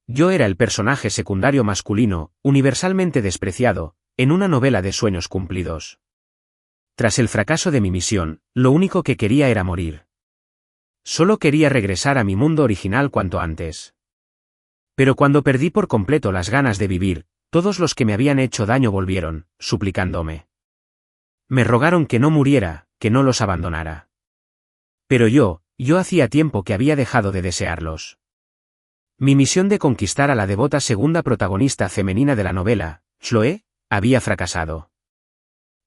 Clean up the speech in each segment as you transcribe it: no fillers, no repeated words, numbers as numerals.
Yo era el personaje secundario masculino, universalmente despreciado, en una novela de sueños cumplidos. Tras el fracaso de mi misión, lo único que quería era morir. Solo quería regresar a mi mundo original cuanto antes. Pero cuando perdí por completo las ganas de vivir, todos los que me habían hecho daño volvieron, suplicándome. Me rogaron que no muriera, que no los abandonara. Pero yo hacía tiempo que había dejado de desearlos. Mi misión de conquistar a la devota segunda protagonista femenina de la novela, Chloe, había fracasado.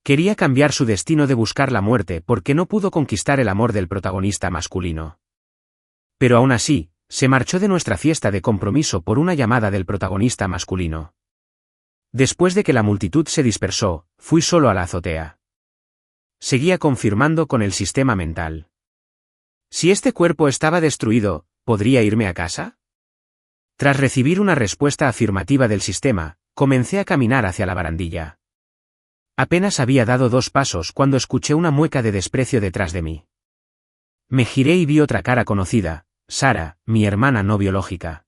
Quería cambiar su destino de buscar la muerte porque no pudo conquistar el amor del protagonista masculino. Pero aún así, se marchó de nuestra fiesta de compromiso por una llamada del protagonista masculino. Después de que la multitud se dispersó, fui solo a la azotea. Seguía confirmando con el sistema mental. Si este cuerpo estaba destruido, ¿podría irme a casa? Tras recibir una respuesta afirmativa del sistema, comencé a caminar hacia la barandilla. Apenas había dado 2 pasos cuando escuché una mueca de desprecio detrás de mí. Me giré y vi otra cara conocida, Sara, mi hermana no biológica.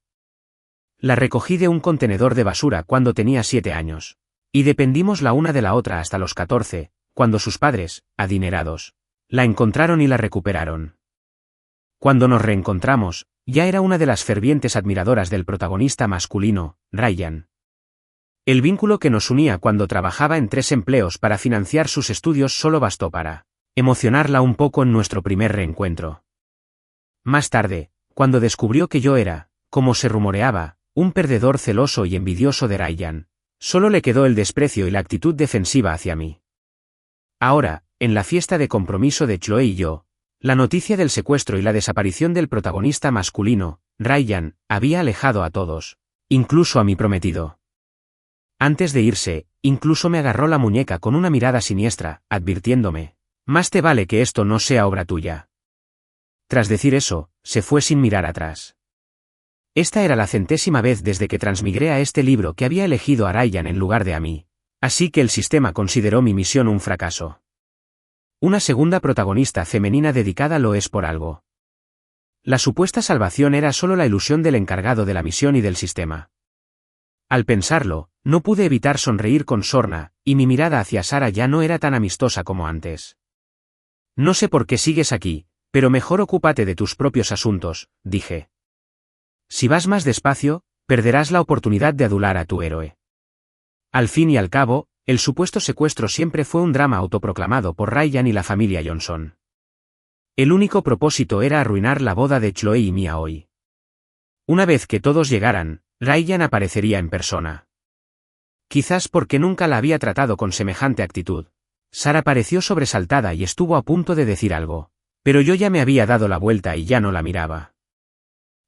La recogí de un contenedor de basura cuando tenía 7 años. Y dependimos la una de la otra hasta los 14, cuando sus padres, adinerados, la encontraron y la recuperaron. Cuando nos reencontramos, ya era una de las fervientes admiradoras del protagonista masculino, Ryan. El vínculo que nos unía cuando trabajaba en 3 empleos para financiar sus estudios solo bastó para emocionarla un poco en nuestro primer reencuentro. Más tarde, cuando descubrió que yo era, como se rumoreaba, un perdedor celoso y envidioso de Ryan, solo le quedó el desprecio y la actitud defensiva hacia mí. Ahora, en la fiesta de compromiso de Chloe y yo, la noticia del secuestro y la desaparición del protagonista masculino, Ryan, había alejado a todos, incluso a mi prometido. Antes de irse, incluso me agarró la muñeca con una mirada siniestra, advirtiéndome, «Más te vale que esto no sea obra tuya». Tras decir eso, se fue sin mirar atrás. Esta era la 100ª vez desde que transmigré a este libro que había elegido a Ryan en lugar de a mí, así que el sistema consideró mi misión un fracaso. Una segunda protagonista femenina dedicada lo es por algo. La supuesta salvación era solo la ilusión del encargado de la misión y del sistema. Al pensarlo, no pude evitar sonreír con sorna, y mi mirada hacia Sara ya no era tan amistosa como antes. No sé por qué sigues aquí, pero mejor ocúpate de tus propios asuntos, dije. Si vas más despacio, perderás la oportunidad de adular a tu héroe. Al fin y al cabo, el supuesto secuestro siempre fue un drama autoproclamado por Ryan y la familia Johnson. El único propósito era arruinar la boda de Chloe y Mia hoy. Una vez que todos llegaran, Ryan aparecería en persona. Quizás porque nunca la había tratado con semejante actitud. Sara pareció sobresaltada y estuvo a punto de decir algo, pero yo ya me había dado la vuelta y ya no la miraba.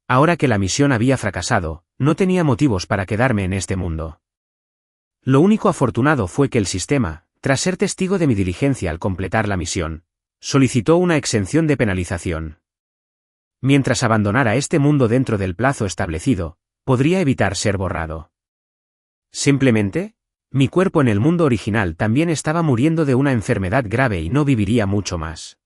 Ahora que la misión había fracasado, no tenía motivos para quedarme en este mundo. Lo único afortunado fue que el sistema, tras ser testigo de mi diligencia al completar la misión, solicitó una exención de penalización. Mientras abandonara este mundo dentro del plazo establecido, podría evitar ser borrado. Simplemente, mi cuerpo en el mundo original también estaba muriendo de una enfermedad grave y no viviría mucho más.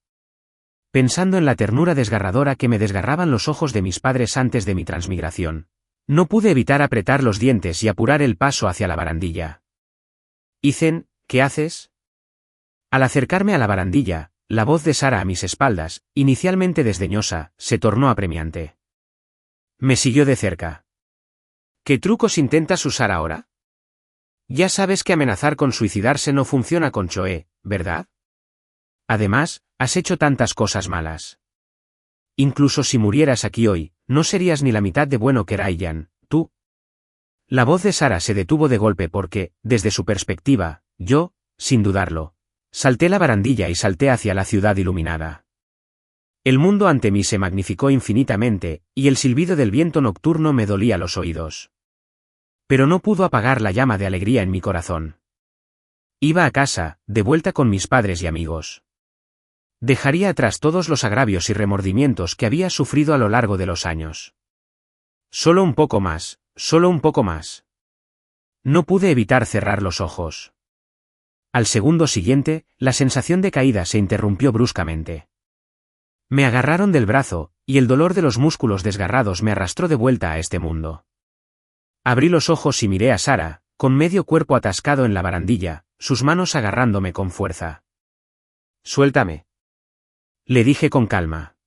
Pensando en la ternura desgarradora que me desgarraban los ojos de mis padres antes de mi transmigración, no pude evitar apretar los dientes y apurar el paso hacia la barandilla. Ethan, ¿qué haces? Al acercarme a la barandilla, la voz de Sara a mis espaldas, inicialmente desdeñosa, se tornó apremiante. Me siguió de cerca. ¿Qué trucos intentas usar ahora? Ya sabes que amenazar con suicidarse no funciona con Chloe, ¿verdad? Además, has hecho tantas cosas malas. Incluso si murieras aquí hoy, no serías ni la mitad de bueno que Ryan, tú. La voz de Sara se detuvo de golpe porque, desde su perspectiva, yo, sin dudarlo, salté la barandilla y salté hacia la ciudad iluminada. El mundo ante mí se magnificó infinitamente, y el silbido del viento nocturno me dolía los oídos. Pero no pudo apagar la llama de alegría en mi corazón. Iba a casa, de vuelta con mis padres y amigos. Dejaría atrás todos los agravios y remordimientos que había sufrido a lo largo de los años. Solo un poco más, solo un poco más. No pude evitar cerrar los ojos. Al segundo siguiente, la sensación de caída se interrumpió bruscamente. Me agarraron del brazo, y el dolor de los músculos desgarrados me arrastró de vuelta a este mundo. Abrí los ojos y miré a Sara, con medio cuerpo atascado en la barandilla, sus manos agarrándome con fuerza. «Suéltame», le dije con calma.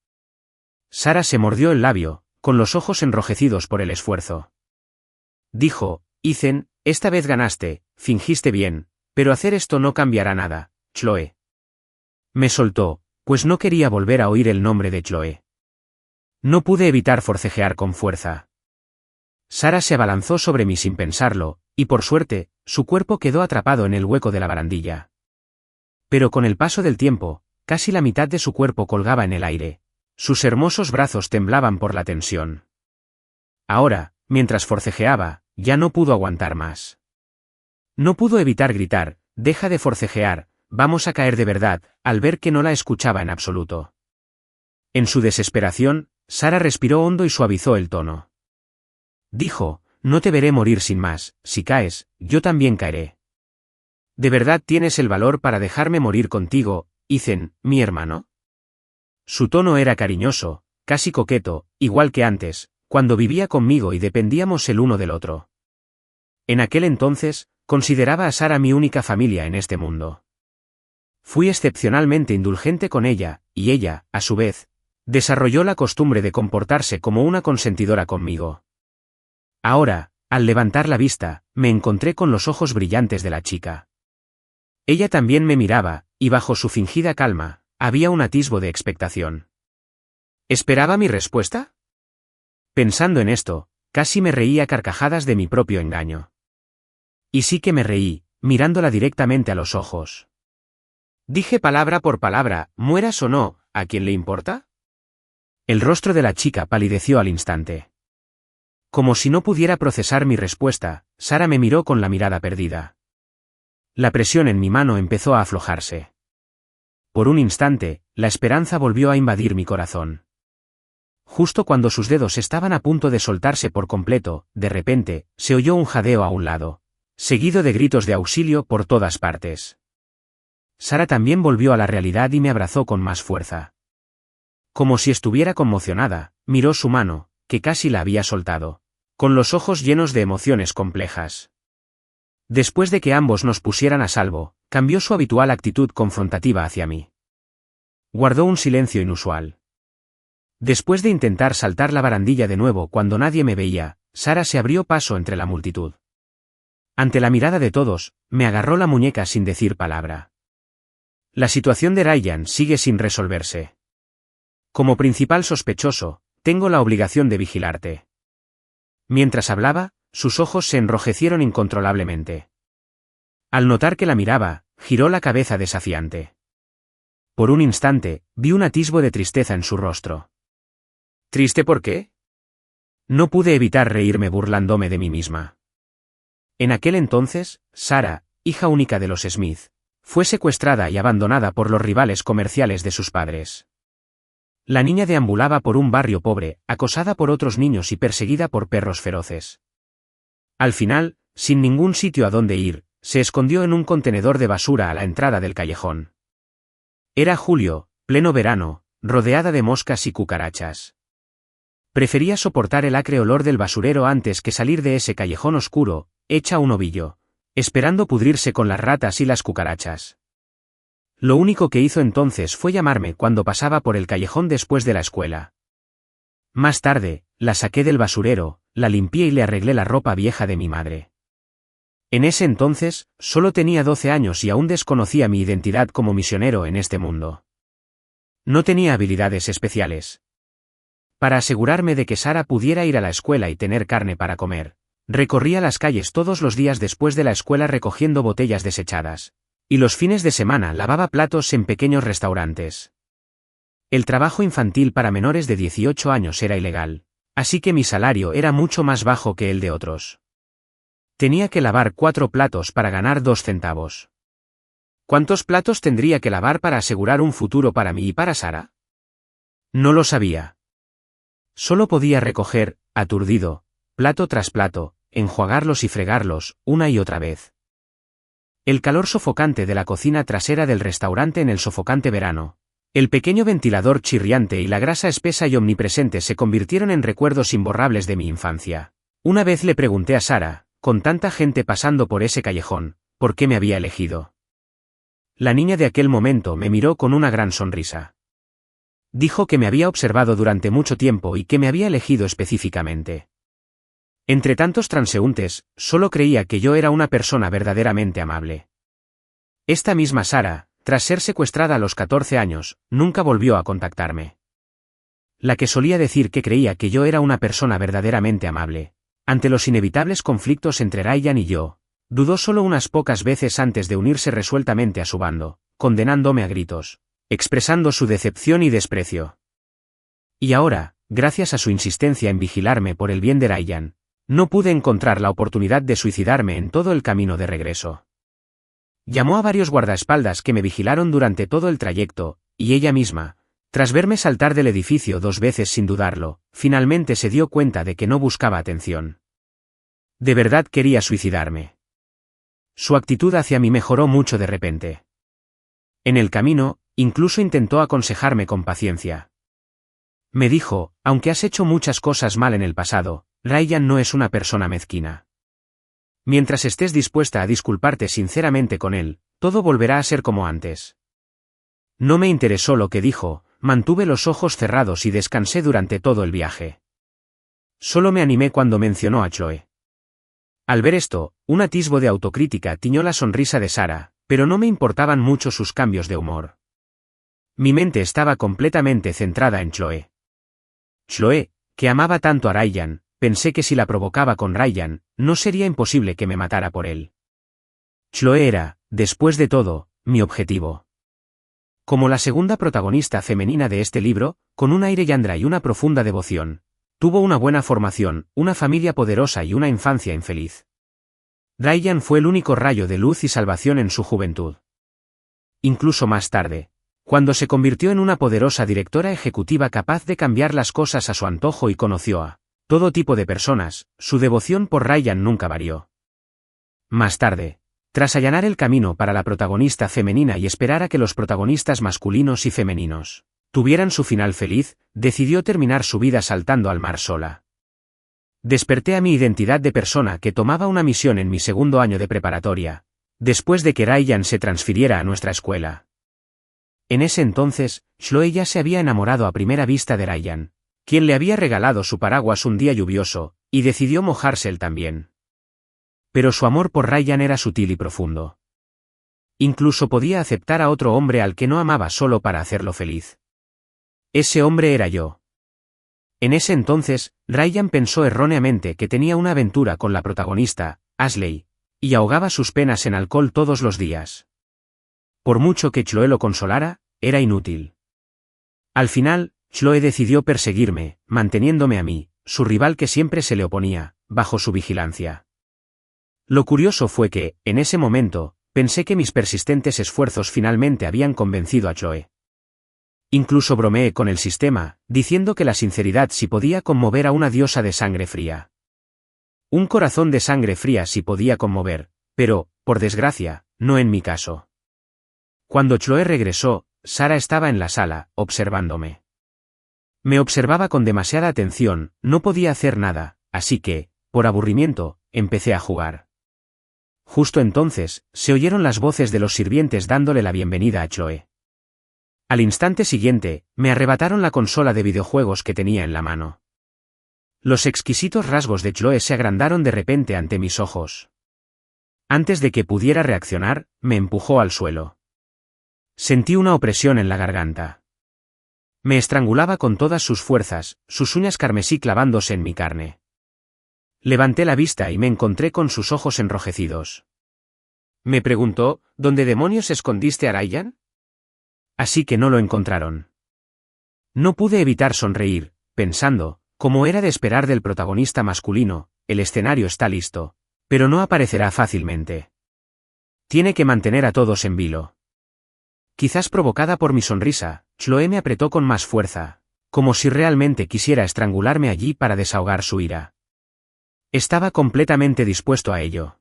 Sara se mordió el labio, con los ojos enrojecidos por el esfuerzo. Dijo: «Ethan, esta vez ganaste, fingiste bien, pero hacer esto no cambiará nada, Chloe». Me soltó, pues no quería volver a oír el nombre de Chloe. No pude evitar forcejear con fuerza. Sara se abalanzó sobre mí sin pensarlo, y por suerte, su cuerpo quedó atrapado en el hueco de la barandilla. Pero con el paso del tiempo, casi la mitad de su cuerpo colgaba en el aire. Sus hermosos brazos temblaban por la tensión. Ahora, mientras forcejeaba, ya no pudo aguantar más. No pudo evitar gritar: «Deja de forcejear, vamos a caer de verdad», al ver que no la escuchaba en absoluto. En su desesperación, Sara respiró hondo y suavizó el tono. Dijo: «No te veré morir sin más, si caes, yo también caeré. ¿De verdad tienes el valor para dejarme morir contigo, Ethan, mi hermano?» Su tono era cariñoso, casi coqueto, igual que antes, cuando vivía conmigo y dependíamos el uno del otro. En aquel entonces, consideraba a Sara mi única familia en este mundo. Fui excepcionalmente indulgente con ella, y ella, a su vez, desarrolló la costumbre de comportarse como una consentidora conmigo. Ahora, al levantar la vista, me encontré con los ojos brillantes de la chica. Ella también me miraba, y bajo su fingida calma, había un atisbo de expectación. ¿Esperaba mi respuesta? Pensando en esto, casi me reí a carcajadas de mi propio engaño. Y sí que me reí, mirándola directamente a los ojos. Dije palabra por palabra: «Mueras o no, ¿a quién le importa?». El rostro de la chica palideció al instante. Como si no pudiera procesar mi respuesta, Sara me miró con la mirada perdida. La presión en mi mano empezó a aflojarse. Por un instante, la esperanza volvió a invadir mi corazón. Justo cuando sus dedos estaban a punto de soltarse por completo, de repente, se oyó un jadeo a un lado, seguido de gritos de auxilio por todas partes. Sara también volvió a la realidad y me abrazó con más fuerza. Como si estuviera conmocionada, miró su mano, que casi la había soltado, con los ojos llenos de emociones complejas. Después de que ambos nos pusieran a salvo, cambió su habitual actitud confrontativa hacia mí. Guardó un silencio inusual. Después de intentar saltar la barandilla de nuevo cuando nadie me veía, Sara se abrió paso entre la multitud. Ante la mirada de todos, me agarró la muñeca sin decir palabra. La situación de Ryan sigue sin resolverse. Como principal sospechoso, tengo la obligación de vigilarte. Mientras hablaba, sus ojos se enrojecieron incontrolablemente. Al notar que la miraba, giró la cabeza desafiante. Por un instante, vi un atisbo de tristeza en su rostro. ¿Triste por qué? No pude evitar reírme burlándome de mí misma. En aquel entonces, Sara, hija única de los Smith, fue secuestrada y abandonada por los rivales comerciales de sus padres. La niña deambulaba por un barrio pobre, acosada por otros niños y perseguida por perros feroces. Al final, sin ningún sitio a dónde ir, se escondió en un contenedor de basura a la entrada del callejón. Era julio, pleno verano, rodeada de moscas y cucarachas. Prefería soportar el acre olor del basurero antes que salir de ese callejón oscuro, hecha un ovillo, esperando pudrirse con las ratas y las cucarachas. Lo único que hizo entonces fue llamarme cuando pasaba por el callejón después de la escuela. Más tarde, la saqué del basurero, la limpié y le arreglé la ropa vieja de mi madre. En ese entonces, solo tenía 12 años y aún desconocía mi identidad como misionero en este mundo. No tenía habilidades especiales. Para asegurarme de que Sara pudiera ir a la escuela y tener carne para comer, recorría las calles todos los días después de la escuela recogiendo botellas desechadas. Y los fines de semana lavaba platos en pequeños restaurantes. El trabajo infantil para menores de 18 años era ilegal, así que mi salario era mucho más bajo que el de otros. Tenía que lavar 4 platos para ganar 2 centavos. ¿Cuántos platos tendría que lavar para asegurar un futuro para mí y para Sara? No lo sabía. Solo podía recoger, aturdido, plato tras plato, enjuagarlos y fregarlos, una y otra vez. El calor sofocante de la cocina trasera del restaurante en el sofocante verano, el pequeño ventilador chirriante y la grasa espesa y omnipresente se convirtieron en recuerdos imborrables de mi infancia. Una vez le pregunté a Sara, con tanta gente pasando por ese callejón, ¿por qué me había elegido? La niña de aquel momento me miró con una gran sonrisa. Dijo que me había observado durante mucho tiempo y que me había elegido específicamente. Entre tantos transeúntes, solo creía que yo era una persona verdaderamente amable. Esta misma Sara, tras ser secuestrada a los 14 años, nunca volvió a contactarme. La que solía decir que creía que yo era una persona verdaderamente amable, ante los inevitables conflictos entre Ryan y yo, dudó solo unas pocas veces antes de unirse resueltamente a su bando, condenándome a gritos, expresando su decepción y desprecio. Y ahora, gracias a su insistencia en vigilarme por el bien de Ryan, no pude encontrar la oportunidad de suicidarme en todo el camino de regreso. Llamó a varios guardaespaldas que me vigilaron durante todo el trayecto, y ella misma, tras verme saltar del edificio 2 veces sin dudarlo, finalmente se dio cuenta de que no buscaba atención. De verdad quería suicidarme. Su actitud hacia mí mejoró mucho de repente. En el camino, incluso intentó aconsejarme con paciencia. Me dijo, aunque has hecho muchas cosas mal en el pasado, Ryan no es una persona mezquina. Mientras estés dispuesta a disculparte sinceramente con él, todo volverá a ser como antes. No me interesó lo que dijo, mantuve los ojos cerrados y descansé durante todo el viaje. Solo me animé cuando mencionó a Chloe. Al ver esto, un atisbo de autocrítica tiñó la sonrisa de Sara, pero no me importaban mucho sus cambios de humor. Mi mente estaba completamente centrada en Chloe. Chloe, que amaba tanto a Ryan, pensé que si la provocaba con Ryan, no sería imposible que me matara por él. Chloe era, después de todo, mi objetivo. Como la segunda protagonista femenina de este libro, con un aire yandra y una profunda devoción, tuvo una buena formación, una familia poderosa y una infancia infeliz. Ryan fue el único rayo de luz y salvación en su juventud. Incluso más tarde, cuando se convirtió en una poderosa directora ejecutiva capaz de cambiar las cosas a su antojo y conoció a todo tipo de personas, su devoción por Ryan nunca varió. Más tarde, tras allanar el camino para la protagonista femenina y esperar a que los protagonistas masculinos y femeninos tuvieran su final feliz, decidió terminar su vida saltando al mar sola. Desperté a mi identidad de persona que tomaba una misión en mi segundo año de preparatoria, después de que Ryan se transfiriera a nuestra escuela. En ese entonces, Chloe ya se había enamorado a primera vista de Ryan, quien le había regalado su paraguas un día lluvioso, y decidió mojarse él también. Pero su amor por Ryan era sutil y profundo. Incluso podía aceptar a otro hombre al que no amaba solo para hacerlo feliz. Ese hombre era yo. En ese entonces, Ryan pensó erróneamente que tenía una aventura con la protagonista, Ashley, y ahogaba sus penas en alcohol todos los días. Por mucho que Chloe lo consolara, era inútil. Al final, Chloe decidió perseguirme, manteniéndome a mí, su rival que siempre se le oponía, bajo su vigilancia. Lo curioso fue que, en ese momento, pensé que mis persistentes esfuerzos finalmente habían convencido a Chloe. Incluso bromeé con el sistema, diciendo que la sinceridad sí podía conmover a una diosa de sangre fría. Un corazón de sangre fría sí podía conmover, pero, por desgracia, no en mi caso. Cuando Chloe regresó, Sara estaba en la sala, observándome. Me observaba con demasiada atención, no podía hacer nada, así que, por aburrimiento, empecé a jugar. Justo entonces, se oyeron las voces de los sirvientes dándole la bienvenida a Chloe. Al instante siguiente, me arrebataron la consola de videojuegos que tenía en la mano. Los exquisitos rasgos de Chloe se agrandaron de repente ante mis ojos. Antes de que pudiera reaccionar, me empujó al suelo. Sentí una opresión en la garganta. Me estrangulaba con todas sus fuerzas, sus uñas carmesí clavándose en mi carne. Levanté la vista y me encontré con sus ojos enrojecidos. Me preguntó, ¿dónde demonios escondiste a Ryan? Así que no lo encontraron. No pude evitar sonreír, pensando, como era de esperar del protagonista masculino, el escenario está listo, pero no aparecerá fácilmente. Tiene que mantener a todos en vilo. Quizás provocada por mi sonrisa, Chloe me apretó con más fuerza, como si realmente quisiera estrangularme allí para desahogar su ira. Estaba completamente dispuesto a ello.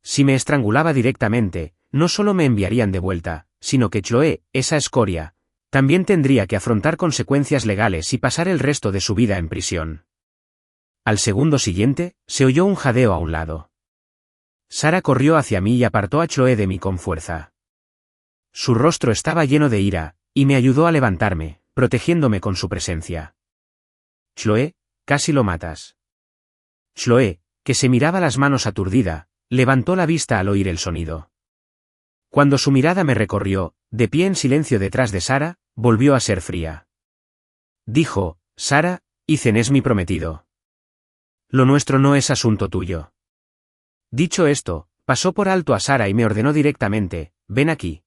Si me estrangulaba directamente, no solo me enviarían de vuelta, sino que Chloe, esa escoria, también tendría que afrontar consecuencias legales y pasar el resto de su vida en prisión. Al segundo siguiente, se oyó un jadeo a un lado. Sara corrió hacia mí y apartó a Chloe de mí con fuerza. Su rostro estaba lleno de ira, y me ayudó a levantarme, protegiéndome con su presencia. Chloe, casi lo matas. Chloe, que se miraba las manos aturdida, levantó la vista al oír el sonido. Cuando su mirada me recorrió, de pie en silencio detrás de Sara, volvió a ser fría. Dijo, Sara, Ethan es mi prometido. Lo nuestro no es asunto tuyo. Dicho esto, pasó por alto a Sara y me ordenó directamente, ven aquí.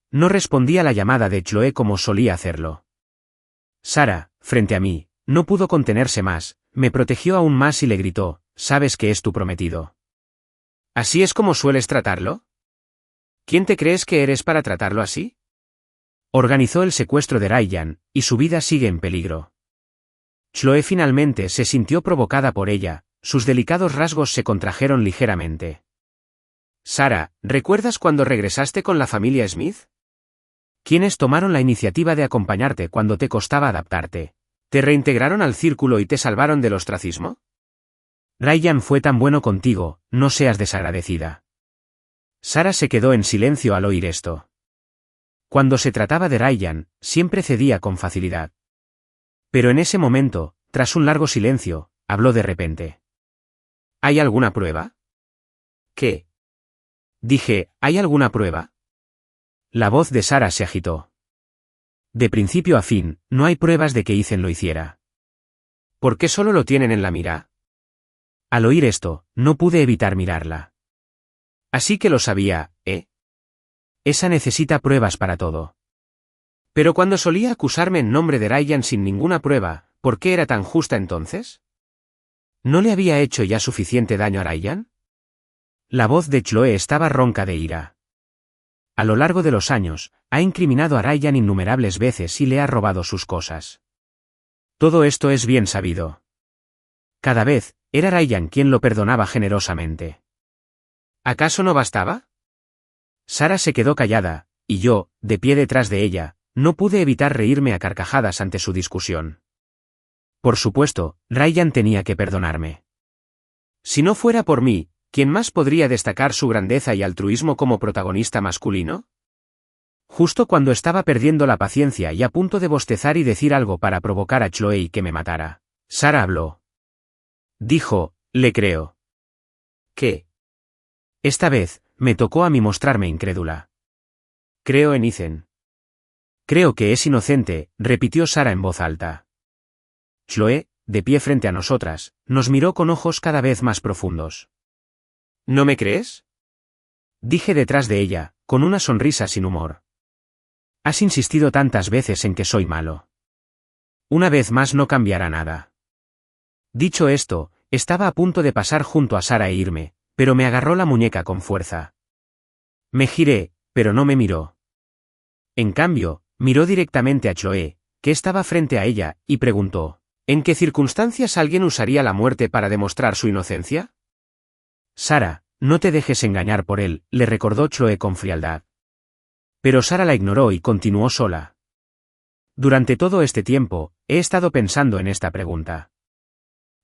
No respondí a la llamada de Chloe como solía hacerlo. Sara, frente a mí, no pudo contenerse más, me protegió aún más y le gritó, ¿sabes que es tu prometido? ¿Así es como sueles tratarlo? ¿Quién te crees que eres para tratarlo así? Organizó el secuestro de Ryan, y su vida sigue en peligro. Chloe finalmente se sintió provocada por ella, sus delicados rasgos se contrajeron ligeramente. Sara, ¿recuerdas cuando regresaste con la familia Smith? ¿Quiénes tomaron la iniciativa de acompañarte cuando te costaba adaptarte? ¿Te reintegraron al círculo y te salvaron del ostracismo? Ryan fue tan bueno contigo, no seas desagradecida. Sara se quedó en silencio al oír esto. Cuando se trataba de Ryan, siempre cedía con facilidad. Pero en ese momento, tras un largo silencio, habló de repente. ¿Hay alguna prueba? ¿Qué? Dije, ¿hay alguna prueba? La voz de Sara se agitó. De principio a fin, no hay pruebas de que Ethan lo hiciera. ¿Por qué solo lo tienen en la mira? Al oír esto, no pude evitar mirarla. Así que lo sabía, ¿eh? Esa necesita pruebas para todo. Pero cuando solía acusarme en nombre de Ryan sin ninguna prueba, ¿por qué era tan justa entonces? ¿No le había hecho ya suficiente daño a Ryan? La voz de Chloe estaba ronca de ira. A lo largo de los años, ha incriminado a Ryan innumerables veces y le ha robado sus cosas. Todo esto es bien sabido. Cada vez, era Ryan quien lo perdonaba generosamente. ¿Acaso no bastaba? Sara se quedó callada, y yo, de pie detrás de ella, no pude evitar reírme a carcajadas ante su discusión. Por supuesto, Ryan tenía que perdonarme. Si no fuera por mí, ¿quién más podría destacar su grandeza y altruismo como protagonista masculino? Justo cuando estaba perdiendo la paciencia y a punto de bostezar y decir algo para provocar a Chloe y que me matara, Sara habló. Dijo, le creo. ¿Qué? Esta vez, me tocó a mí mostrarme incrédula. Creo en Ethan. Creo que es inocente, repitió Sara en voz alta. Chloe, de pie frente a nosotras, nos miró con ojos cada vez más profundos. ¿No me crees? Dije detrás de ella, con una sonrisa sin humor. Has insistido tantas veces en que soy malo. Una vez más no cambiará nada. Dicho esto, estaba a punto de pasar junto a Sara e irme, pero me agarró la muñeca con fuerza. Me giré, pero no me miró. En cambio, miró directamente a Chloe, que estaba frente a ella, y preguntó, ¿en qué circunstancias alguien usaría la muerte para demostrar su inocencia? Sara, no te dejes engañar por él, le recordó Chloe con frialdad. Pero Sara la ignoró y continuó sola. Durante todo este tiempo, he estado pensando en esta pregunta.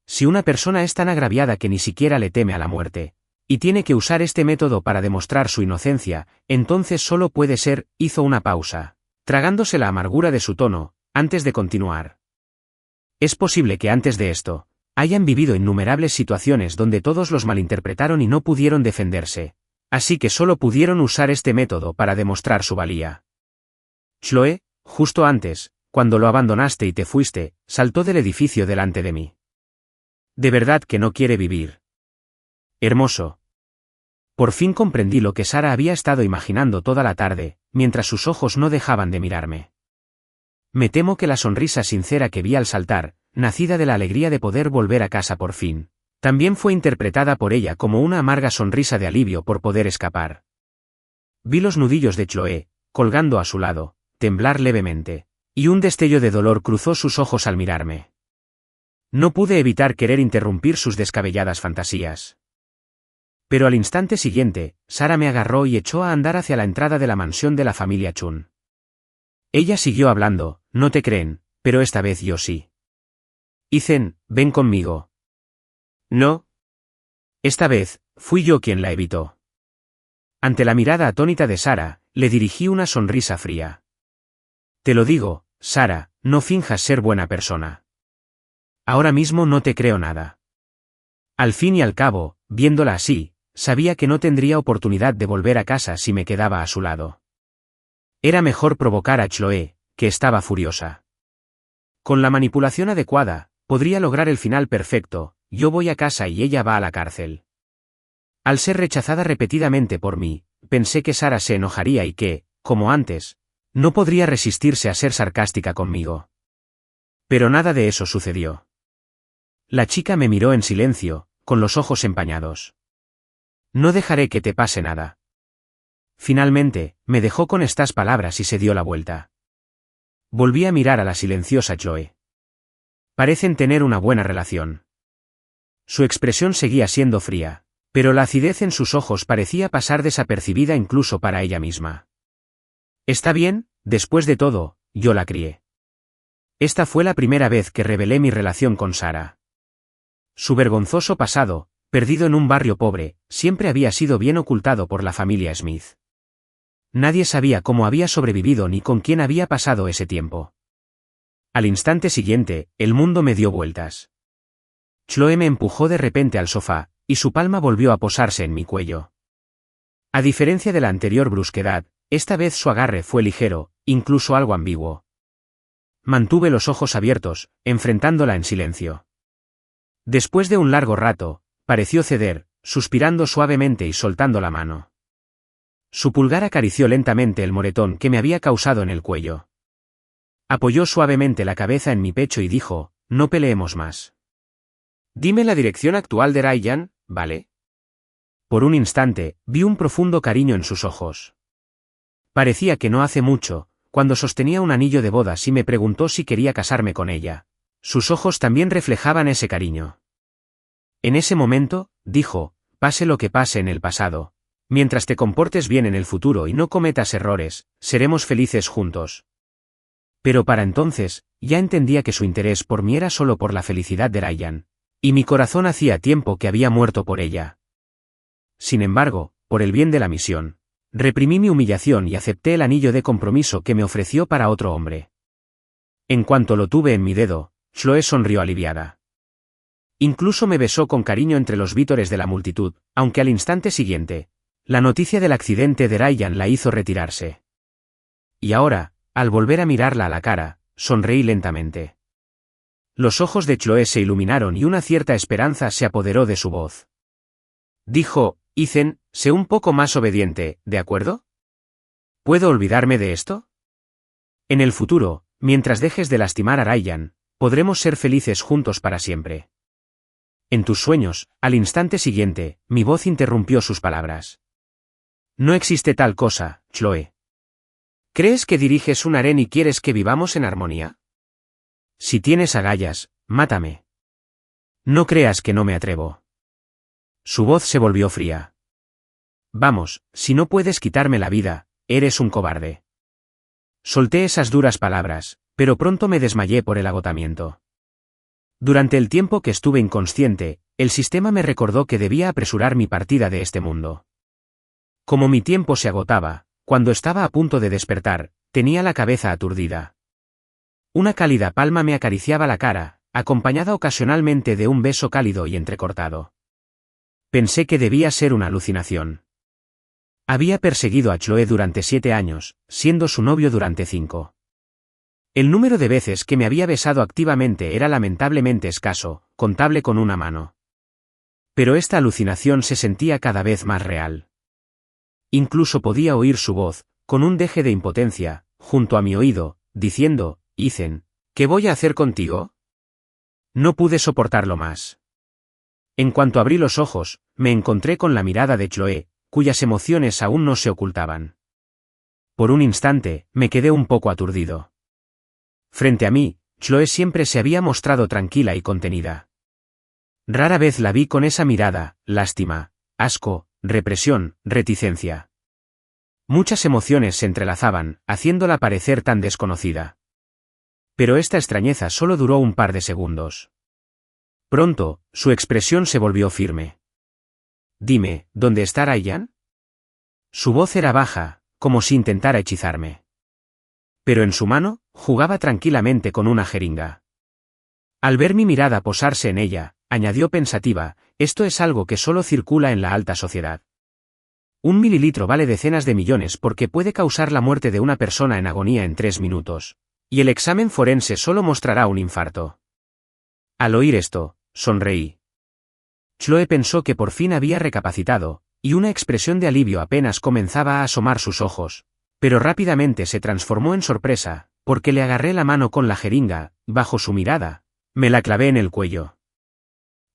Si una persona es tan agraviada que ni siquiera le teme a la muerte, y tiene que usar este método para demostrar su inocencia, entonces solo puede ser, hizo una pausa, tragándose la amargura de su tono, antes de continuar. Es posible que antes de esto, hayan vivido innumerables situaciones donde todos los malinterpretaron y no pudieron defenderse, así que solo pudieron usar este método para demostrar su valía. Chloe, justo antes, cuando lo abandonaste y te fuiste, saltó del edificio delante de mí. De verdad que no quiere vivir. Hermoso. Por fin comprendí lo que Sara había estado imaginando toda la tarde, mientras sus ojos no dejaban de mirarme. Me temo que la sonrisa sincera que vi al saltar, nacida de la alegría de poder volver a casa por fin, también fue interpretada por ella como una amarga sonrisa de alivio por poder escapar. Vi los nudillos de Chloe, colgando a su lado, temblar levemente, y un destello de dolor cruzó sus ojos al mirarme. No pude evitar querer interrumpir sus descabelladas fantasías. Pero al instante siguiente, Sara me agarró y echó a andar hacia la entrada de la mansión de la familia Chun. Ella siguió hablando, no te creen, pero esta vez yo sí. Ethan, ven conmigo, No. Esta vez, fui yo quien la evitó. Ante la mirada atónita de Sara, le dirigí una sonrisa fría. Te lo digo, Sara, no finjas ser buena persona. Ahora mismo no te creo nada. Al fin y al cabo, viéndola así, sabía que no tendría oportunidad de volver a casa si me quedaba a su lado. Era mejor provocar a Chloe, que estaba furiosa. Con la manipulación adecuada, podría lograr el final perfecto: yo voy a casa y ella va a la cárcel. Al ser rechazada repetidamente por mí, pensé que Sara se enojaría y que, como antes, no podría resistirse a ser sarcástica conmigo. Pero nada de eso sucedió. La chica me miró en silencio, con los ojos empañados. No dejaré que te pase nada. Finalmente, me dejó con estas palabras y se dio la vuelta. Volví a mirar a la silenciosa Chloe. Parecen tener una buena relación. Su expresión seguía siendo fría, pero la acidez en sus ojos parecía pasar desapercibida incluso para ella misma. Está bien, después de todo, yo la crié. Esta fue la primera vez que revelé mi relación con Sara. Su vergonzoso pasado, perdido en un barrio pobre, siempre había sido bien ocultado por la familia Smith. Nadie sabía cómo había sobrevivido ni con quién había pasado ese tiempo. Al instante siguiente, el mundo me dio vueltas. Chloe me empujó de repente al sofá, y su palma volvió a posarse en mi cuello. A diferencia de la anterior brusquedad, esta vez su agarre fue ligero, incluso algo ambiguo. Mantuve los ojos abiertos, enfrentándola en silencio. Después de un largo rato, pareció ceder, suspirando suavemente y soltando la mano. Su pulgar acarició lentamente el moretón que me había causado en el cuello. Apoyó suavemente la cabeza en mi pecho y dijo: no peleemos más. Dime la dirección actual de Ryan, ¿vale? Por un instante, vi un profundo cariño en sus ojos. Parecía que no hace mucho, cuando sostenía un anillo de bodas y me preguntó si quería casarme con ella. Sus ojos también reflejaban ese cariño. En ese momento, dijo, pase lo que pase en el pasado, mientras te comportes bien en el futuro y no cometas errores, seremos felices juntos. Pero para entonces, ya entendía que su interés por mí era solo por la felicidad de Ryan, y mi corazón hacía tiempo que había muerto por ella. Sin embargo, por el bien de la misión, reprimí mi humillación y acepté el anillo de compromiso que me ofreció para otro hombre. En cuanto lo tuve en mi dedo, Chloe sonrió aliviada. Incluso me besó con cariño entre los vítores de la multitud, aunque al instante siguiente, la noticia del accidente de Ryan la hizo retirarse. Y ahora, al volver a mirarla a la cara, sonreí lentamente. Los ojos de Chloe se iluminaron y una cierta esperanza se apoderó de su voz. Dijo: Ethan, sé un poco más obediente, ¿de acuerdo? ¿Puedo olvidarme de esto? En el futuro, mientras dejes de lastimar a Ryan, podremos ser felices juntos para siempre. En tus sueños, al instante siguiente, mi voz interrumpió sus palabras. No existe tal cosa, Chloe. ¿Crees que diriges un harén y quieres que vivamos en armonía? Si tienes agallas, mátame. No creas que no me atrevo. Su voz se volvió fría. Vamos, si no puedes quitarme la vida, eres un cobarde. Solté esas duras palabras, pero pronto me desmayé por el agotamiento. Durante el tiempo que estuve inconsciente, el sistema me recordó que debía apresurar mi partida de este mundo. Como mi tiempo se agotaba, cuando estaba a punto de despertar, tenía la cabeza aturdida. Una cálida palma me acariciaba la cara, acompañada ocasionalmente de un beso cálido y entrecortado. Pensé que debía ser una alucinación. Había perseguido a Chloe durante 7 años, siendo su novio durante 5. El número de veces que me había besado activamente era lamentablemente escaso, contable con una mano. Pero esta alucinación se sentía cada vez más real. Incluso podía oír su voz, con un deje de impotencia, junto a mi oído, diciendo: Ethan, ¿qué voy a hacer contigo? No pude soportarlo más. En cuanto abrí los ojos, me encontré con la mirada de Chloe, cuyas emociones aún no se ocultaban. Por un instante, me quedé un poco aturdido. Frente a mí, Chloe siempre se había mostrado tranquila y contenida. Rara vez la vi con esa mirada: lástima, asco, represión, reticencia. Muchas emociones se entrelazaban, haciéndola parecer tan desconocida. Pero esta extrañeza solo duró un par de segundos. Pronto, su expresión se volvió firme. Dime, ¿dónde está Ryan? Su voz era baja, como si intentara hechizarme. Pero en su mano, jugaba tranquilamente con una jeringa. Al ver mi mirada posarse en ella, añadió pensativa, esto es algo que solo circula en la alta sociedad. 1 mililitro vale decenas de millones porque puede causar la muerte de una persona en agonía en 3 minutos. Y el examen forense solo mostrará un infarto. Al oír esto, sonreí. Chloe pensó que por fin había recapacitado, y una expresión de alivio apenas comenzaba a asomar sus ojos, pero rápidamente se transformó en sorpresa, porque le agarré la mano con la jeringa, bajo su mirada, me la clavé en el cuello.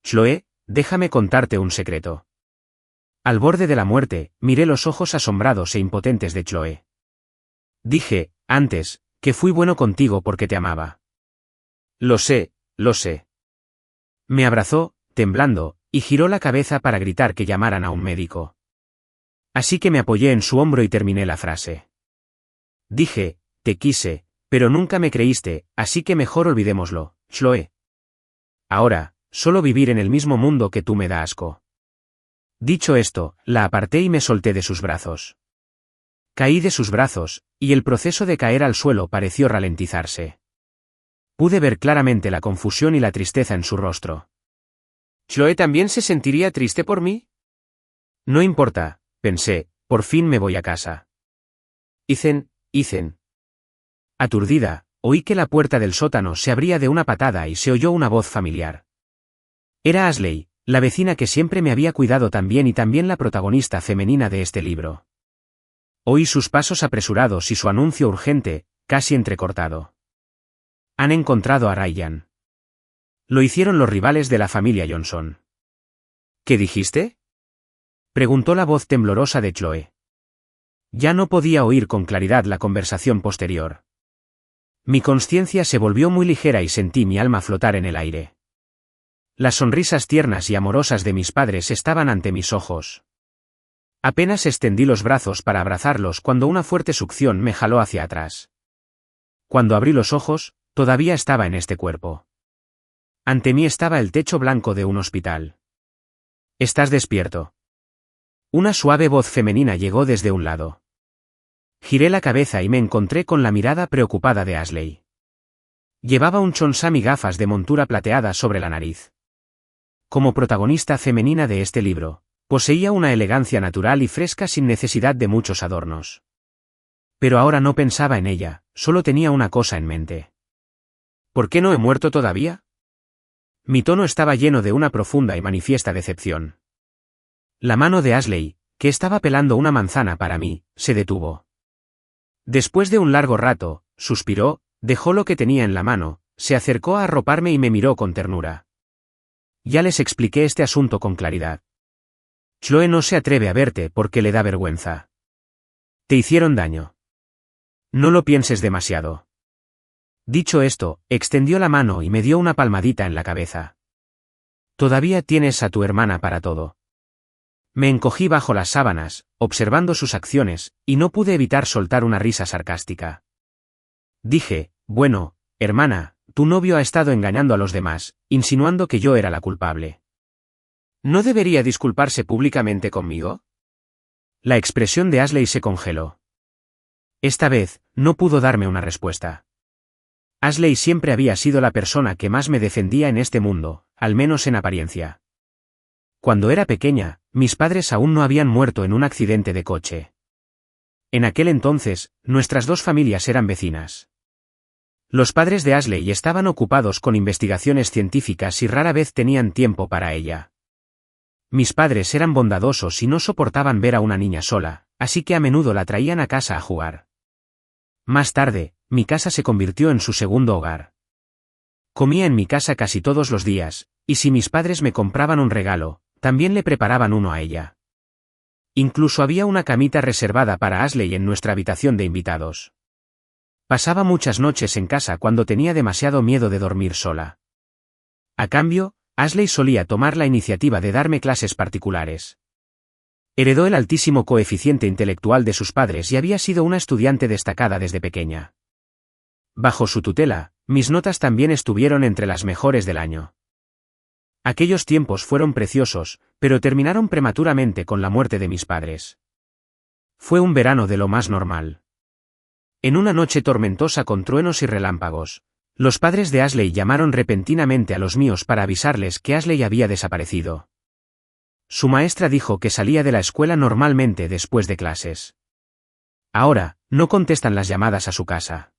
Chloe, déjame contarte un secreto. Al borde de la muerte, miré los ojos asombrados e impotentes de Chloe. Dije, antes, que fui bueno contigo porque te amaba. Lo sé, lo sé. Me abrazó, temblando, y giró la cabeza para gritar que llamaran a un médico. Así que me apoyé en su hombro y terminé la frase. Dije, te quise, pero nunca me creíste, así que mejor olvidémoslo, Chloe. Ahora, solo vivir en el mismo mundo que tú me da asco. Dicho esto, la aparté y me solté de sus brazos. Caí de sus brazos, y el proceso de caer al suelo pareció ralentizarse. Pude ver claramente la confusión y la tristeza en su rostro. ¿Chloe también se sentiría triste por mí? No importa, pensé, por fin me voy a casa. Ethan. Aturdida, oí que la puerta del sótano se abría de una patada y se oyó una voz familiar. Era Ashley, la vecina que siempre me había cuidado tan bien y también la protagonista femenina de este libro. Oí sus pasos apresurados y su anuncio urgente, casi entrecortado. Han encontrado a Ryan. Lo hicieron los rivales de la familia Johnson. ¿Qué dijiste? Preguntó la voz temblorosa de Chloe. Ya no podía oír con claridad la conversación posterior. Mi conciencia se volvió muy ligera y sentí mi alma flotar en el aire. Las sonrisas tiernas y amorosas de mis padres estaban ante mis ojos. Apenas extendí los brazos para abrazarlos cuando una fuerte succión me jaló hacia atrás. Cuando abrí los ojos, todavía estaba en este cuerpo. Ante mí estaba el techo blanco de un hospital. ¿Estás despierto? Una suave voz femenina llegó desde un lado. Giré la cabeza y me encontré con la mirada preocupada de Ashley. Llevaba un chonsam y gafas de montura plateada sobre la nariz. Como protagonista femenina de este libro, poseía una elegancia natural y fresca sin necesidad de muchos adornos. Pero ahora no pensaba en ella, solo tenía una cosa en mente. ¿Por qué no he muerto todavía? Mi tono estaba lleno de una profunda y manifiesta decepción. La mano de Ashley, que estaba pelando una manzana para mí, se detuvo. Después de un largo rato, suspiró, dejó lo que tenía en la mano, se acercó a arroparme y me miró con ternura. Ya les expliqué este asunto con claridad. Chloe no se atreve a verte porque le da vergüenza. Te hicieron daño. No lo pienses demasiado. Dicho esto, extendió la mano y me dio una palmadita en la cabeza. Todavía tienes a tu hermana para todo. Me encogí bajo las sábanas, observando sus acciones, y no pude evitar soltar una risa sarcástica. Dije, bueno, hermana, tu novio ha estado engañando a los demás, insinuando que yo era la culpable. ¿No debería disculparse públicamente conmigo? La expresión de Ashley se congeló. Esta vez, no pudo darme una respuesta. Ashley siempre había sido la persona que más me defendía en este mundo, al menos en apariencia. Cuando era pequeña, mis padres aún no habían muerto en un accidente de coche. En aquel entonces, nuestras dos familias eran vecinas. Los padres de Ashley estaban ocupados con investigaciones científicas y rara vez tenían tiempo para ella. Mis padres eran bondadosos y no soportaban ver a una niña sola, así que a menudo la traían a casa a jugar. Más tarde, mi casa se convirtió en su segundo hogar. Comía en mi casa casi todos los días, y si mis padres me compraban un regalo, también le preparaban uno a ella. Incluso había una camita reservada para Ashley en nuestra habitación de invitados. Pasaba muchas noches en casa cuando tenía demasiado miedo de dormir sola. A cambio, Ashley solía tomar la iniciativa de darme clases particulares. Heredó el altísimo coeficiente intelectual de sus padres y había sido una estudiante destacada desde pequeña. Bajo su tutela, mis notas también estuvieron entre las mejores del año. Aquellos tiempos fueron preciosos, pero terminaron prematuramente con la muerte de mis padres. Fue un verano de lo más normal. En una noche tormentosa con truenos y relámpagos, los padres de Ashley llamaron repentinamente a los míos para avisarles que Ashley había desaparecido. Su maestra dijo que salía de la escuela normalmente después de clases. Ahora, no contestan las llamadas a su casa.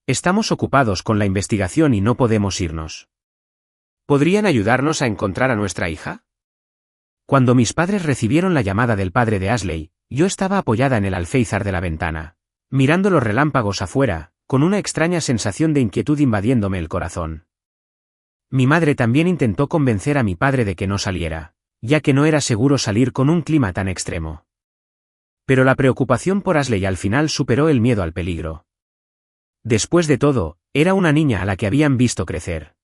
Estamos ocupados con la investigación y no podemos irnos. ¿Podrían ayudarnos a encontrar a nuestra hija? Cuando mis padres recibieron la llamada del padre de Ashley, yo estaba apoyada en el alféizar de la ventana, mirando los relámpagos afuera, con una extraña sensación de inquietud invadiéndome el corazón. Mi madre también intentó convencer a mi padre de que no saliera, ya que no era seguro salir con un clima tan extremo. Pero la preocupación por Ashley al final superó el miedo al peligro. Después de todo, era una niña a la que habían visto crecer.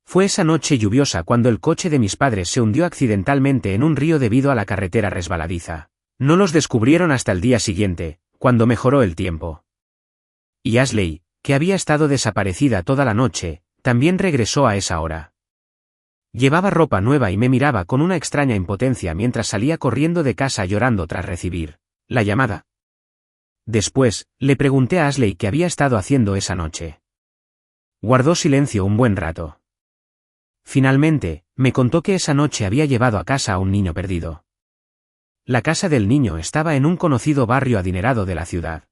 Fue esa noche lluviosa cuando el coche de mis padres se hundió accidentalmente en un río debido a la carretera resbaladiza. No los descubrieron hasta el día siguiente, cuando mejoró el tiempo. Y Ashley, que había estado desaparecida toda la noche, también regresó a esa hora. Llevaba ropa nueva y me miraba con una extraña impotencia mientras salía corriendo de casa llorando tras recibir la llamada. Después, le pregunté a Ashley qué había estado haciendo esa noche. Guardó silencio un buen rato. Finalmente, me contó que esa noche había llevado a casa a un niño perdido. La casa del niño estaba en un conocido barrio adinerado de la ciudad.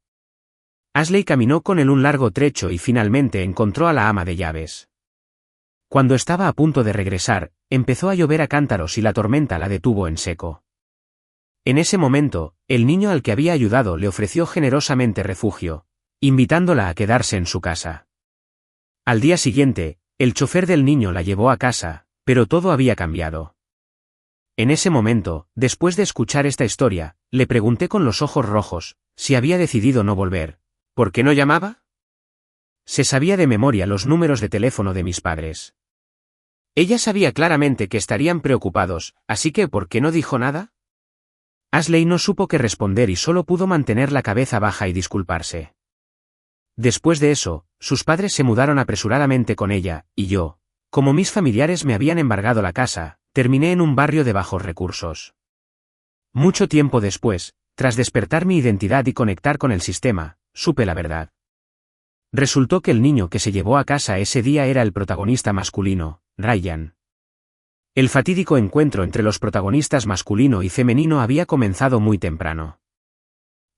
Ashley caminó con él un largo trecho y finalmente encontró a la ama de llaves. Cuando estaba a punto de regresar, empezó a llover a cántaros y la tormenta la detuvo en seco. En ese momento, el niño al que había ayudado le ofreció generosamente refugio, invitándola a quedarse en su casa. Al día siguiente, el chofer del niño la llevó a casa, pero todo había cambiado. En ese momento, después de escuchar esta historia, le pregunté con los ojos rojos, si había decidido no volver. ¿Por qué no llamaba? Se sabía de memoria los números de teléfono de mis padres. Ella sabía claramente que estarían preocupados, así que ¿por qué no dijo nada? Ashley no supo qué responder y solo pudo mantener la cabeza baja y disculparse. Después de eso, sus padres se mudaron apresuradamente con ella, y yo, como mis familiares me habían embargado la casa, terminé en un barrio de bajos recursos. Mucho tiempo después, tras despertar mi identidad y conectar con el sistema, supe la verdad. Resultó que el niño que se llevó a casa ese día era el protagonista masculino, Ryan. El fatídico encuentro entre los protagonistas masculino y femenino había comenzado muy temprano.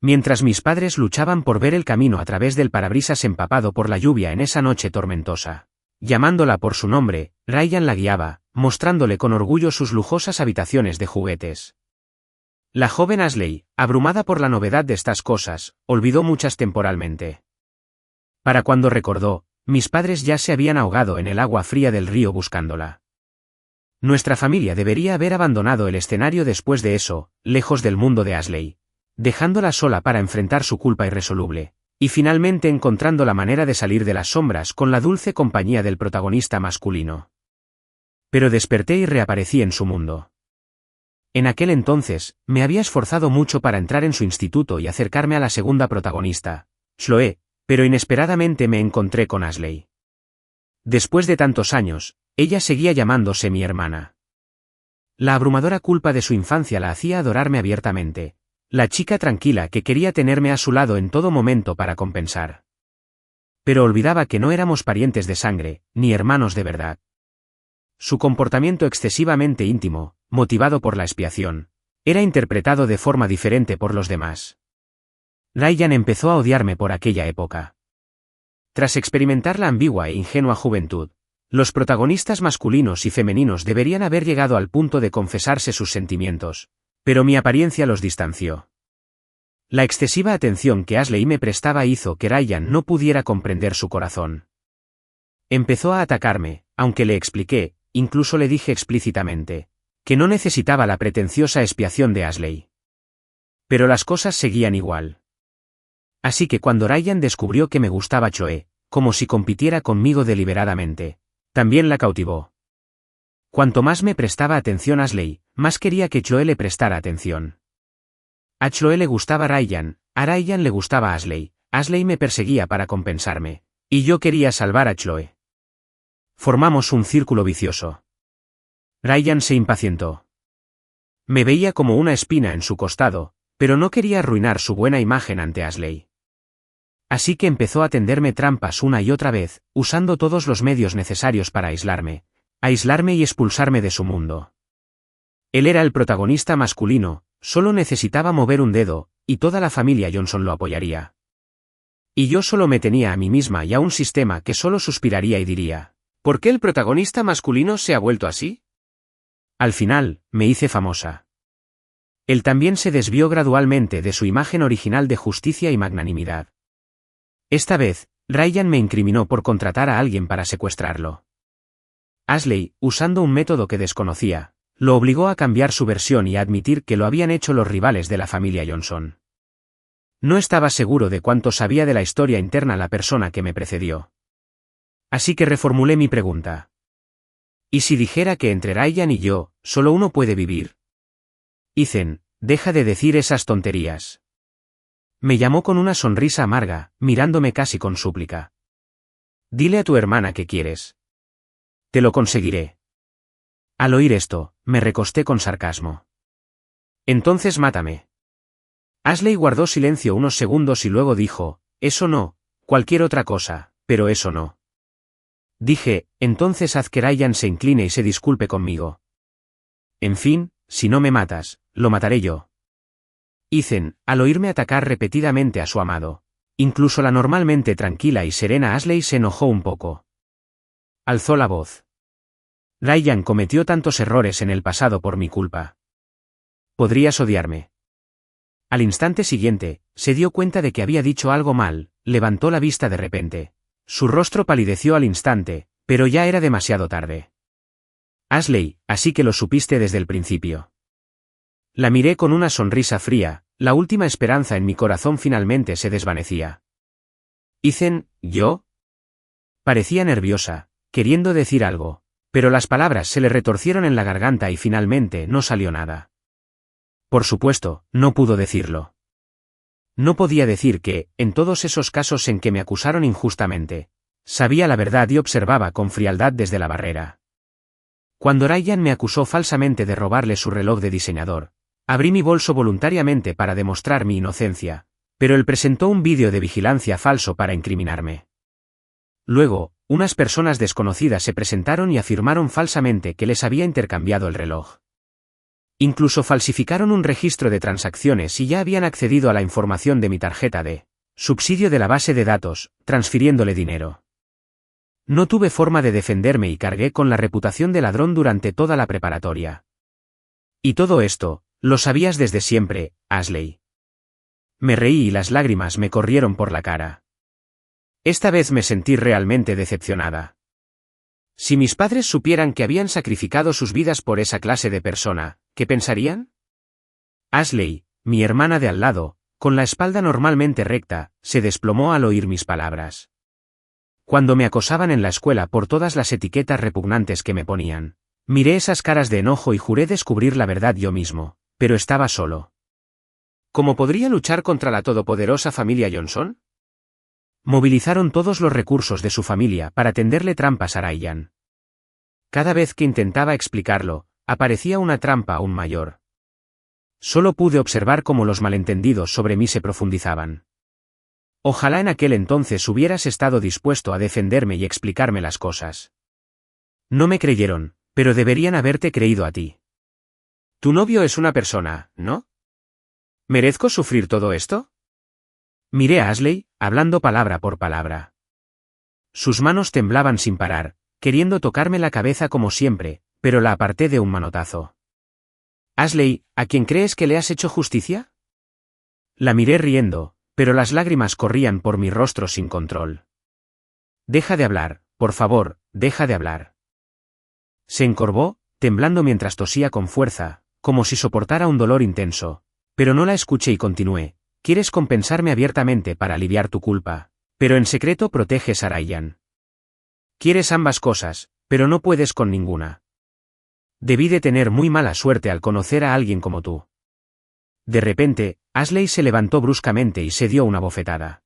Mientras mis padres luchaban por ver el camino a través del parabrisas empapado por la lluvia en esa noche tormentosa, llamándola por su nombre, Ryan la guiaba, mostrándole con orgullo sus lujosas habitaciones de juguetes. La joven Ashley, abrumada por la novedad de estas cosas, olvidó muchas temporalmente. Para cuando recordó, mis padres ya se habían ahogado en el agua fría del río buscándola. Nuestra familia debería haber abandonado el escenario después de eso, lejos del mundo de Ashley, dejándola sola para enfrentar su culpa irresoluble, y finalmente encontrando la manera de salir de las sombras con la dulce compañía del protagonista masculino. Pero desperté y reaparecí en su mundo. En aquel entonces, me había esforzado mucho para entrar en su instituto y acercarme a la segunda protagonista, Chloe, pero inesperadamente me encontré con Ashley. Después de tantos años, ella seguía llamándose mi hermana. La abrumadora culpa de su infancia la hacía adorarme abiertamente, la chica tranquila que quería tenerme a su lado en todo momento para compensar. Pero olvidaba que no éramos parientes de sangre, ni hermanos de verdad. Su comportamiento excesivamente íntimo, motivado por la expiación, era interpretado de forma diferente por los demás. Ryan empezó a odiarme por aquella época. Tras experimentar la ambigua e ingenua juventud, los protagonistas masculinos y femeninos deberían haber llegado al punto de confesarse sus sentimientos, pero mi apariencia los distanció. La excesiva atención que Ashley me prestaba hizo que Ryan no pudiera comprender su corazón. Empezó a atacarme, aunque le expliqué, incluso le dije explícitamente, que no necesitaba la pretenciosa expiación de Ashley. Pero las cosas seguían igual. Así que cuando Ryan descubrió que me gustaba Chloe, como si compitiera conmigo deliberadamente, también la cautivó. Cuanto más me prestaba atención Ashley, más quería que Chloe le prestara atención. A Chloe le gustaba Ryan, a Ryan le gustaba Ashley me perseguía para compensarme, y yo quería salvar a Chloe. Formamos un círculo vicioso. Ryan se impacientó. Me veía como una espina en su costado, pero no quería arruinar su buena imagen ante Ashley. Así que empezó a tenderme trampas una y otra vez, usando todos los medios necesarios para aislarme y expulsarme de su mundo. Él era el protagonista masculino, solo necesitaba mover un dedo, y toda la familia Johnson lo apoyaría. Y yo solo me tenía a mí misma y a un sistema que solo suspiraría y diría, ¿por qué el protagonista masculino se ha vuelto así? Al final, me hice famosa. Él también se desvió gradualmente de su imagen original de justicia y magnanimidad. Esta vez, Ryan me incriminó por contratar a alguien para secuestrarlo. Ashley, usando un método que desconocía, lo obligó a cambiar su versión y a admitir que lo habían hecho los rivales de la familia Johnson. No estaba seguro de cuánto sabía de la historia interna la persona que me precedió. Así que reformulé mi pregunta. ¿Y si dijera que entre Ryan y yo, solo uno puede vivir? Ethan, deja de decir esas tonterías. Me llamó con una sonrisa amarga, mirándome casi con súplica. Dile a tu hermana que quieres. Te lo conseguiré. Al oír esto, me recosté con sarcasmo. Entonces mátame. Ashley guardó silencio unos segundos y luego dijo, eso no, cualquier otra cosa, pero eso no. Dije, entonces haz que Ryan se incline y se disculpe conmigo. En fin, si no me matas, lo mataré yo. Ethan, al oírme atacar repetidamente a su amado, incluso la normalmente tranquila y serena Ashley se enojó un poco. Alzó la voz. Ryan cometió tantos errores en el pasado por mi culpa. Podrías odiarme. Al instante siguiente, se dio cuenta de que había dicho algo mal, levantó la vista de repente. Su rostro palideció al instante, pero ya era demasiado tarde. Ashley, así que lo supiste desde el principio. La miré con una sonrisa fría, la última esperanza en mi corazón finalmente se desvanecía. Ethan, ¿yo? Parecía nerviosa, queriendo decir algo, pero las palabras se le retorcieron en la garganta y finalmente no salió nada. Por supuesto, no pudo decirlo. No podía decir que, en todos esos casos en que me acusaron injustamente, sabía la verdad y observaba con frialdad desde la barrera. Cuando Ryan me acusó falsamente de robarle su reloj de diseñador, abrí mi bolso voluntariamente para demostrar mi inocencia, pero él presentó un vídeo de vigilancia falso para incriminarme. Luego, unas personas desconocidas se presentaron y afirmaron falsamente que les había intercambiado el reloj. Incluso falsificaron un registro de transacciones y ya habían accedido a la información de mi tarjeta de subsidio de la base de datos, transfiriéndole dinero. No tuve forma de defenderme y cargué con la reputación de ladrón durante toda la preparatoria. Y todo esto, lo sabías desde siempre, Ashley. Me reí y las lágrimas me corrieron por la cara. Esta vez me sentí realmente decepcionada. Si mis padres supieran que habían sacrificado sus vidas por esa clase de persona, ¿qué pensarían? Ashley, mi hermana de al lado, con la espalda normalmente recta, se desplomó al oír mis palabras. Cuando me acosaban en la escuela por todas las etiquetas repugnantes que me ponían, miré esas caras de enojo y juré descubrir la verdad yo mismo, pero estaba solo. ¿Cómo podría luchar contra la todopoderosa familia Johnson? Movilizaron todos los recursos de su familia para tenderle trampas a Ryan. Cada vez que intentaba explicarlo, aparecía una trampa aún mayor. Solo pude observar cómo los malentendidos sobre mí se profundizaban. Ojalá en aquel entonces hubieras estado dispuesto a defenderme y explicarme las cosas. No me creyeron, pero deberían haberte creído a ti. Tu novio es una persona, ¿no? ¿Merezco sufrir todo esto? Miré a Ashley, hablando palabra por palabra. Sus manos temblaban sin parar, queriendo tocarme la cabeza como siempre, pero la aparté de un manotazo. Ashley, ¿a quién crees que le has hecho justicia? La miré riendo, pero las lágrimas corrían por mi rostro sin control. Deja de hablar, por favor, deja de hablar. Se encorvó, temblando mientras tosía con fuerza, como si soportara un dolor intenso, pero no la escuché y continué. Quieres compensarme abiertamente para aliviar tu culpa, pero en secreto proteges a Ryan. Quieres ambas cosas, pero no puedes con ninguna. Debí de tener muy mala suerte al conocer a alguien como tú. De repente, Ashley se levantó bruscamente y se dio una bofetada.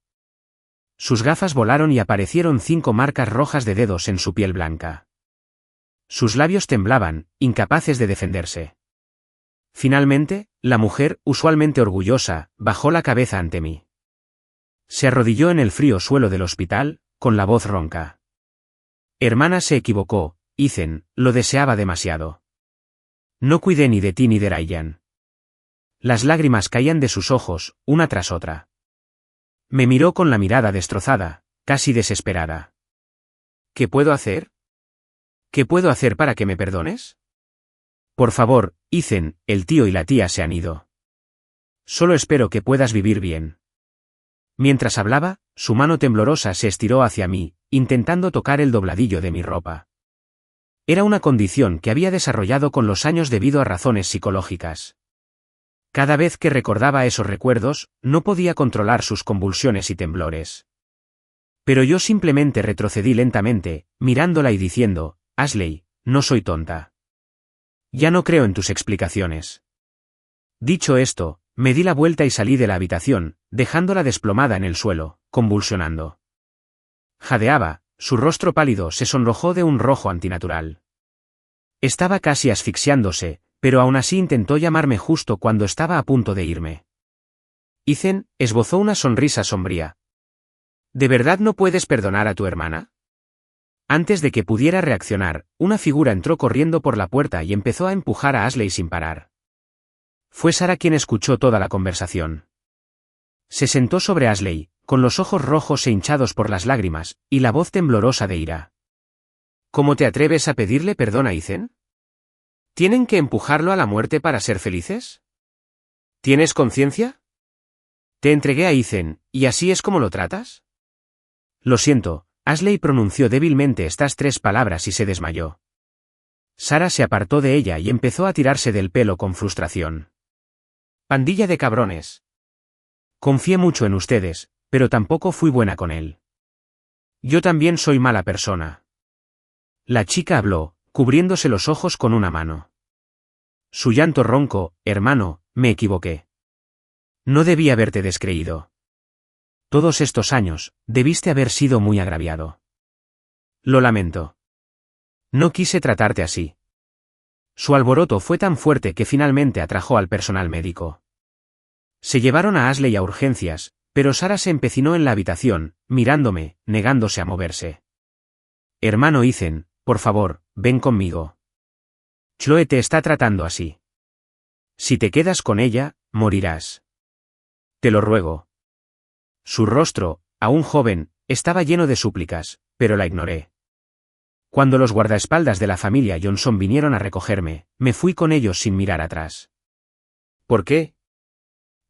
Sus gafas volaron y aparecieron 5 marcas rojas de dedos en su piel blanca. Sus labios temblaban, incapaces de defenderse. Finalmente, la mujer, usualmente orgullosa, bajó la cabeza ante mí. Se arrodilló en el frío suelo del hospital, con la voz ronca. Hermana, se equivocó, Ethan, lo deseaba demasiado. No cuidé ni de ti ni de Ryan. Las lágrimas caían de sus ojos, una tras otra. Me miró con la mirada destrozada, casi desesperada. ¿Qué puedo hacer? ¿Qué puedo hacer para que me perdones? Por favor, Ethan, el tío y la tía se han ido. Solo espero que puedas vivir bien. Mientras hablaba, su mano temblorosa se estiró hacia mí, intentando tocar el dobladillo de mi ropa. Era una condición que había desarrollado con los años debido a razones psicológicas. Cada vez que recordaba esos recuerdos, no podía controlar sus convulsiones y temblores. Pero yo simplemente retrocedí lentamente, mirándola y diciendo, Ashley, no soy tonta. Ya no creo en tus explicaciones. Dicho esto, me di la vuelta y salí de la habitación, dejándola desplomada en el suelo, convulsionando. Jadeaba, su rostro pálido se sonrojó de un rojo antinatural. Estaba casi asfixiándose, pero aún así intentó llamarme justo cuando estaba a punto de irme. Ethan esbozó una sonrisa sombría. ¿De verdad no puedes perdonar a tu hermana? Antes de que pudiera reaccionar, una figura entró corriendo por la puerta y empezó a empujar a Ashley sin parar. Fue Sara quien escuchó toda la conversación. Se sentó sobre Ashley, con los ojos rojos e hinchados por las lágrimas, y la voz temblorosa de ira. ¿Cómo te atreves a pedirle perdón a Ethan? ¿Tienen que empujarlo a la muerte para ser felices? ¿Tienes conciencia? Te entregué a Ethan, ¿y así es como lo tratas? Lo siento, Ashley pronunció débilmente estas 3 palabras y se desmayó. Sara se apartó de ella y empezó a tirarse del pelo con frustración. Pandilla de cabrones. Confié mucho en ustedes, pero tampoco fui buena con él. Yo también soy mala persona. La chica habló, cubriéndose los ojos con una mano. Su llanto ronco, hermano, me equivoqué. No debí haberte descreído. Todos estos años, debiste haber sido muy agraviado. Lo lamento. No quise tratarte así. Su alboroto fue tan fuerte que finalmente atrajo al personal médico. Se llevaron a Ashley a urgencias, pero Sara se empecinó en la habitación, mirándome, negándose a moverse. Hermano Ethan, por favor, ven conmigo. Chloe te está tratando así. Si te quedas con ella, morirás. Te lo ruego. Su rostro, aún joven, estaba lleno de súplicas, pero la ignoré. Cuando los guardaespaldas de la familia Johnson vinieron a recogerme, me fui con ellos sin mirar atrás. ¿Por qué?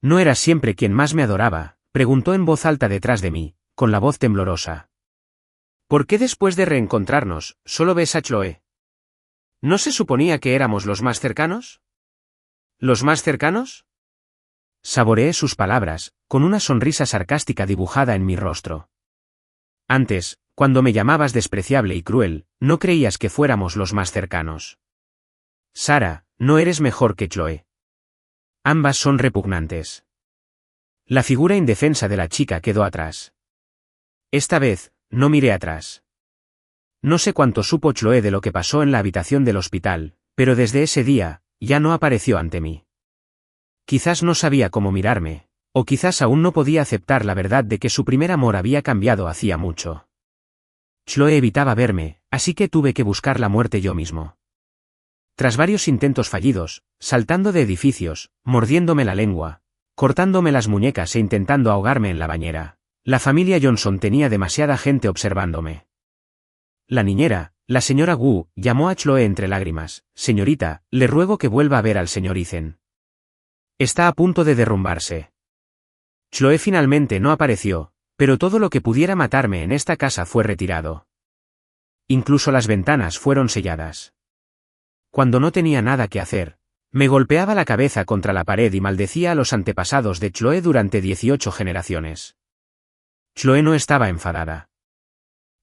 ¿No eras siempre quien más me adoraba?, preguntó en voz alta detrás de mí, con la voz temblorosa. ¿Por qué después de reencontrarnos, solo ves a Chloe? ¿No se suponía que éramos los más cercanos? ¿Los más cercanos? Saboreé sus palabras, con una sonrisa sarcástica dibujada en mi rostro. Antes, cuando me llamabas despreciable y cruel, no creías que fuéramos los más cercanos. Sara, no eres mejor que Chloe. Ambas son repugnantes. La figura indefensa de la chica quedó atrás. Esta vez, no miré atrás. No sé cuánto supo Chloe de lo que pasó en la habitación del hospital, pero desde ese día, ya no apareció ante mí. Quizás no sabía cómo mirarme, o quizás aún no podía aceptar la verdad de que su primer amor había cambiado hacía mucho. Chloe evitaba verme, así que tuve que buscar la muerte yo mismo. Tras varios intentos fallidos, saltando de edificios, mordiéndome la lengua, cortándome las muñecas e intentando ahogarme en la bañera, la familia Johnson tenía demasiada gente observándome. La niñera, la señora Wu, llamó a Chloe entre lágrimas. Señorita, le ruego que vuelva a ver al señor Ethan. Está a punto de derrumbarse. Chloe finalmente no apareció, pero todo lo que pudiera matarme en esta casa fue retirado. Incluso las ventanas fueron selladas. Cuando no tenía nada que hacer, me golpeaba la cabeza contra la pared y maldecía a los antepasados de Chloe durante 18 generaciones. Chloe no estaba enfadada.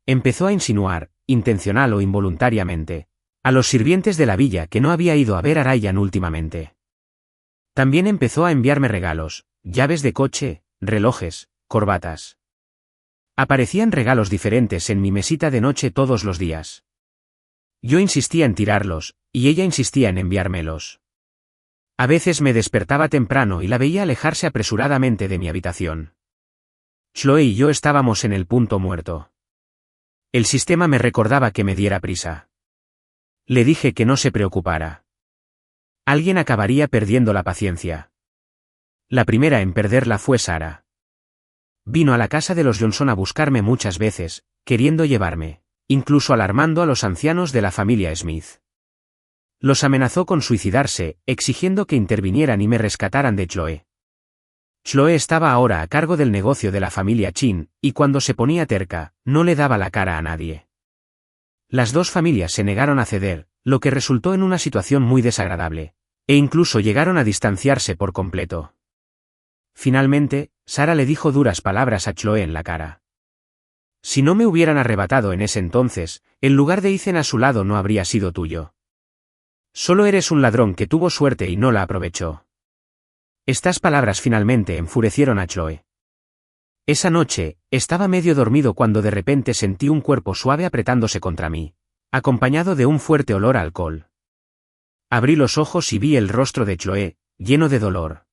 Empezó a insinuar, intencional o involuntariamente, a los sirvientes de la villa que no había ido a ver a Ryan últimamente. También empezó a enviarme regalos, llaves de coche, relojes, corbatas. Aparecían regalos diferentes en mi mesita de noche todos los días. Yo insistía en tirarlos, y ella insistía en enviármelos. A veces me despertaba temprano y la veía alejarse apresuradamente de mi habitación. Chloe y yo estábamos en el punto muerto. El sistema me recordaba que me diera prisa. Le dije que no se preocupara. Alguien acabaría perdiendo la paciencia. La primera en perderla fue Sara. Vino a la casa de los Johnson a buscarme muchas veces, queriendo llevarme, incluso alarmando a los ancianos de la familia Smith. Los amenazó con suicidarse, exigiendo que intervinieran y me rescataran de Chloe. Chloe estaba ahora a cargo del negocio de la familia Chin, y cuando se ponía terca, no le daba la cara a nadie. Las dos familias se negaron a ceder, lo que resultó en una situación muy desagradable, e incluso llegaron a distanciarse por completo. Finalmente, Sara le dijo duras palabras a Chloe en la cara. Si no me hubieran arrebatado en ese entonces, el lugar de Ethan a su lado no habría sido tuyo. Solo eres un ladrón que tuvo suerte y no la aprovechó. Estas palabras finalmente enfurecieron a Chloe. Esa noche, estaba medio dormido cuando de repente sentí un cuerpo suave apretándose contra mí, acompañado de un fuerte olor a alcohol. Abrí los ojos y vi el rostro de Chloe, lleno de dolor.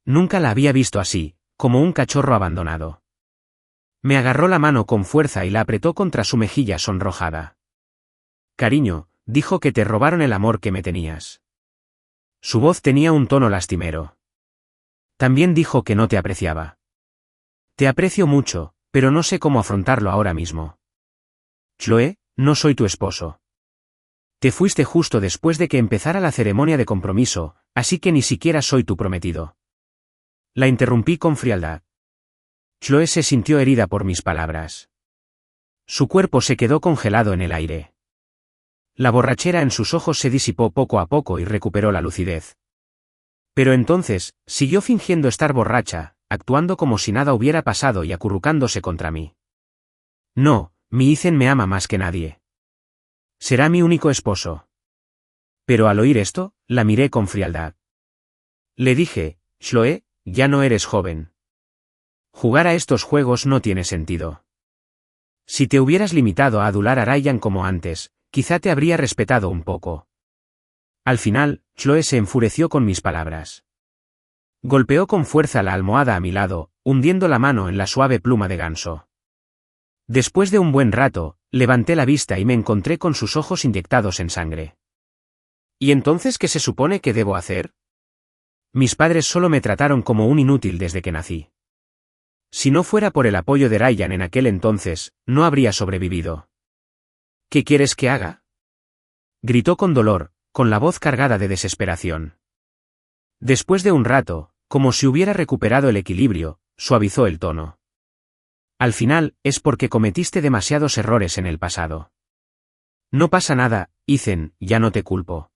Nunca la había visto así, como un cachorro abandonado. Me agarró la mano con fuerza y la apretó contra su mejilla sonrojada. Cariño, dijo que te robaron el amor que me tenías. Su voz tenía un tono lastimero. También dijo que no te apreciaba. Te aprecio mucho, pero no sé cómo afrontarlo ahora mismo. Chloe, no soy tu esposo. Te fuiste justo después de que empezara la ceremonia de compromiso, así que ni siquiera soy tu prometido. La interrumpí con frialdad. Chloe se sintió herida por mis palabras. Su cuerpo se quedó congelado en el aire. La borrachera en sus ojos se disipó poco a poco y recuperó la lucidez. Pero entonces, siguió fingiendo estar borracha, actuando como si nada hubiera pasado y acurrucándose contra mí. No, mi Ethan me ama más que nadie. Será mi único esposo. Pero al oír esto, la miré con frialdad. Le dije, Chloe, ya no eres joven. Jugar a estos juegos no tiene sentido. Si te hubieras limitado a adular a Ryan como antes, quizá te habría respetado un poco. Al final, Chloe se enfureció con mis palabras. Golpeó con fuerza la almohada a mi lado, hundiendo la mano en la suave pluma de ganso. Después de un buen rato, levanté la vista y me encontré con sus ojos inyectados en sangre. ¿Y entonces qué se supone que debo hacer? Mis padres solo me trataron como un inútil desde que nací. Si no fuera por el apoyo de Ryan en aquel entonces, no habría sobrevivido. ¿Qué quieres que haga? Gritó con dolor, con la voz cargada de desesperación. Después de un rato, como si hubiera recuperado el equilibrio, suavizó el tono. Al final, es porque cometiste demasiados errores en el pasado. No pasa nada, Ethan, ya no te culpo.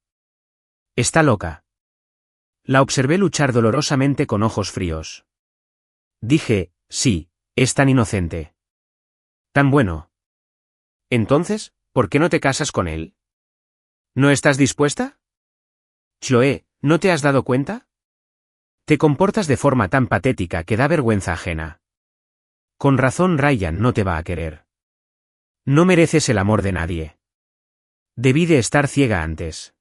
Está loca. La observé luchar dolorosamente con ojos fríos. Dije, sí, es tan inocente. Tan bueno. Entonces, ¿por qué no te casas con él? ¿No estás dispuesta? Chloe, ¿no te has dado cuenta? Te comportas de forma tan patética que da vergüenza ajena. Con razón Ryan no te va a querer. No mereces el amor de nadie. Debí de estar ciega antes.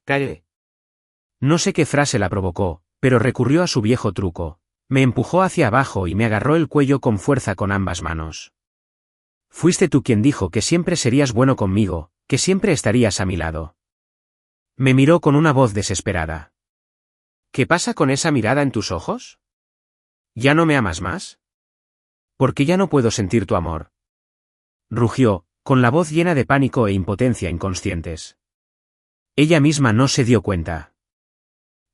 Calle. No sé qué frase la provocó, pero recurrió a su viejo truco. Me empujó hacia abajo y me agarró el cuello con fuerza con ambas manos. Fuiste tú quien dijo que siempre serías bueno conmigo, que siempre estarías a mi lado. Me miró con una voz desesperada. ¿Qué pasa con esa mirada en tus ojos? ¿Ya no me amas más? Porque ya no puedo sentir tu amor. Rugió, con la voz llena de pánico e impotencia inconscientes. Ella misma no se dio cuenta.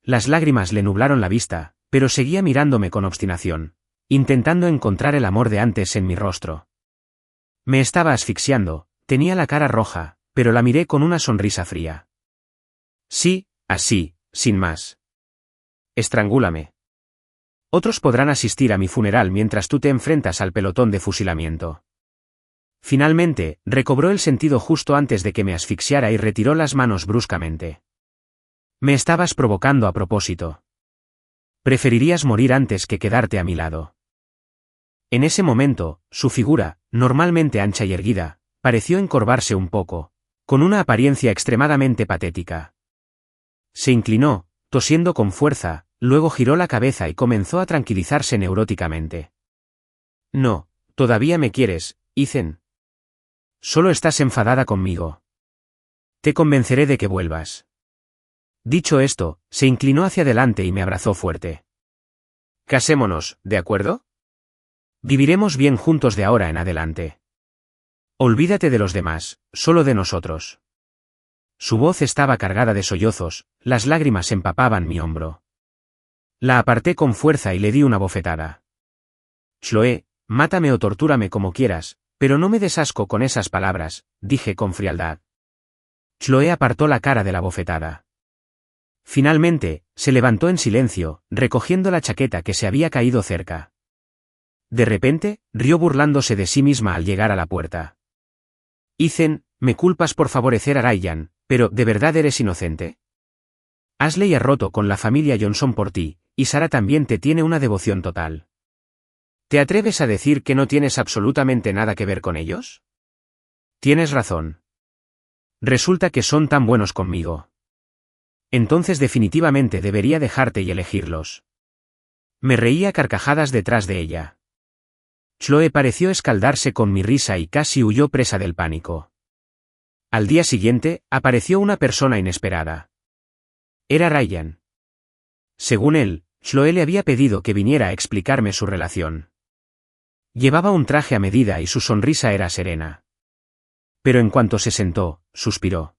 Las lágrimas le nublaron la vista, pero seguía mirándome con obstinación, intentando encontrar el amor de antes en mi rostro. Me estaba asfixiando, tenía la cara roja, pero la miré con una sonrisa fría. Sí, así, sin más. Estrangúlame. Otros podrán asistir a mi funeral mientras tú te enfrentas al pelotón de fusilamiento. Finalmente, recobró el sentido justo antes de que me asfixiara y retiró las manos bruscamente. Me estabas provocando a propósito. Preferirías morir antes que quedarte a mi lado. En ese momento, su figura, normalmente ancha y erguida, pareció encorvarse un poco, con una apariencia extremadamente patética. Se inclinó, tosiendo con fuerza, luego giró la cabeza y comenzó a tranquilizarse neuróticamente. No, todavía me quieres, Ethan. Solo estás enfadada conmigo. Te convenceré de que vuelvas. Dicho esto, se inclinó hacia adelante y me abrazó fuerte. Casémonos, ¿de acuerdo? Viviremos bien juntos de ahora en adelante. Olvídate de los demás, solo de nosotros. Su voz estaba cargada de sollozos, las lágrimas empapaban mi hombro. La aparté con fuerza y le di una bofetada. Chloe, mátame o tortúrame como quieras, pero no me des asco con esas palabras, dije con frialdad. Chloe apartó la cara de la bofetada. Finalmente, se levantó en silencio, recogiendo la chaqueta que se había caído cerca. De repente, rió burlándose de sí misma al llegar a la puerta. Ethan, me culpas por favorecer a Ryan, pero ¿de verdad eres inocente? Ashley ha roto con la familia Johnson por ti, y Sarah también te tiene una devoción total. ¿Te atreves a decir que no tienes absolutamente nada que ver con ellos? Tienes razón. Resulta que son tan buenos conmigo. Entonces definitivamente debería dejarte y elegirlos. Me reía a carcajadas detrás de ella. Chloe pareció escaldarse con mi risa y casi huyó presa del pánico. Al día siguiente, apareció una persona inesperada. Era Ryan. Según él, Chloe le había pedido que viniera a explicarme su relación. Llevaba un traje a medida y su sonrisa era serena. Pero en cuanto se sentó, suspiró.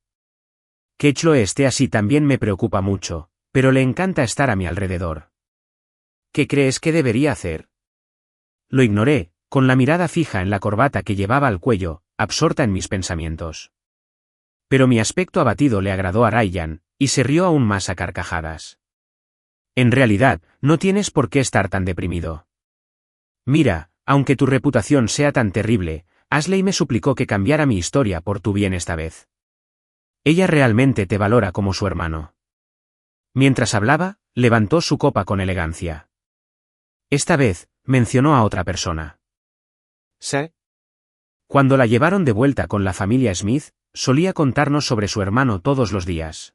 Que Chloe esté así también me preocupa mucho, pero le encanta estar a mi alrededor. ¿Qué crees que debería hacer? Lo ignoré, con la mirada fija en la corbata que llevaba al cuello, absorta en mis pensamientos. Pero mi aspecto abatido le agradó a Ryan, y se rió aún más a carcajadas. En realidad, no tienes por qué estar tan deprimido. Mira, aunque tu reputación sea tan terrible, Ashley me suplicó que cambiara mi historia por tu bien esta vez. Ella realmente te valora como su hermano. Mientras hablaba, levantó su copa con elegancia. Esta vez, mencionó a otra persona. ¿Sí? Cuando la llevaron de vuelta con la familia Smith, solía contarnos sobre su hermano todos los días.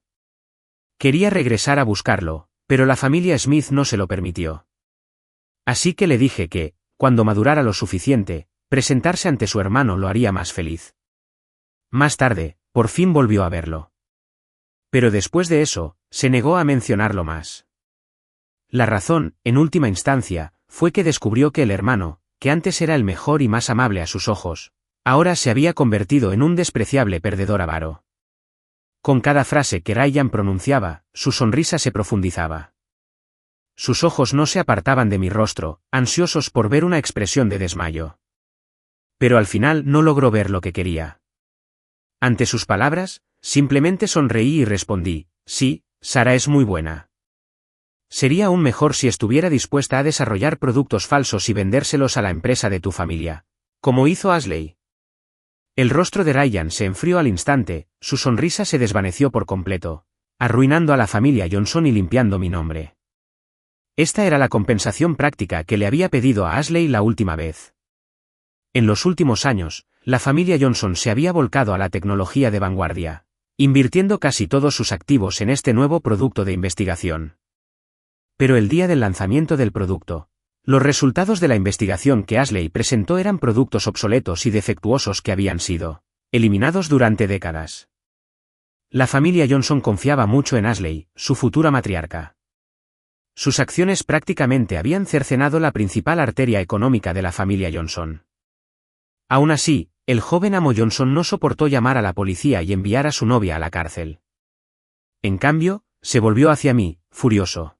Quería regresar a buscarlo, pero la familia Smith no se lo permitió. Así que le dije que, cuando madurara lo suficiente, presentarse ante su hermano lo haría más feliz. Más tarde, por fin volvió a verlo. Pero después de eso, se negó a mencionarlo más. La razón, en última instancia, fue que descubrió que el hermano, que antes era el mejor y más amable a sus ojos, ahora se había convertido en un despreciable perdedor avaro. Con cada frase que Ryan pronunciaba, su sonrisa se profundizaba. Sus ojos no se apartaban de mi rostro, ansiosos por ver una expresión de desmayo. Pero al final no logró ver lo que quería. Ante sus palabras, simplemente sonreí y respondí, sí, Sarah es muy buena. Sería aún mejor si estuviera dispuesta a desarrollar productos falsos y vendérselos a la empresa de tu familia, como hizo Ashley. El rostro de Ryan se enfrió al instante, su sonrisa se desvaneció por completo, arruinando a la familia Johnson y limpiando mi nombre. Esta era la compensación práctica que le había pedido a Ashley la última vez. En los últimos años, la familia Johnson se había volcado a la tecnología de vanguardia, invirtiendo casi todos sus activos en este nuevo producto de investigación. Pero el día del lanzamiento del producto, los resultados de la investigación que Ashley presentó eran productos obsoletos y defectuosos que habían sido eliminados durante décadas. La familia Johnson confiaba mucho en Ashley, su futura matriarca. Sus acciones prácticamente habían cercenado la principal arteria económica de la familia Johnson. Aún así, el joven amo Johnson no soportó llamar a la policía y enviar a su novia a la cárcel. En cambio, se volvió hacia mí, furioso.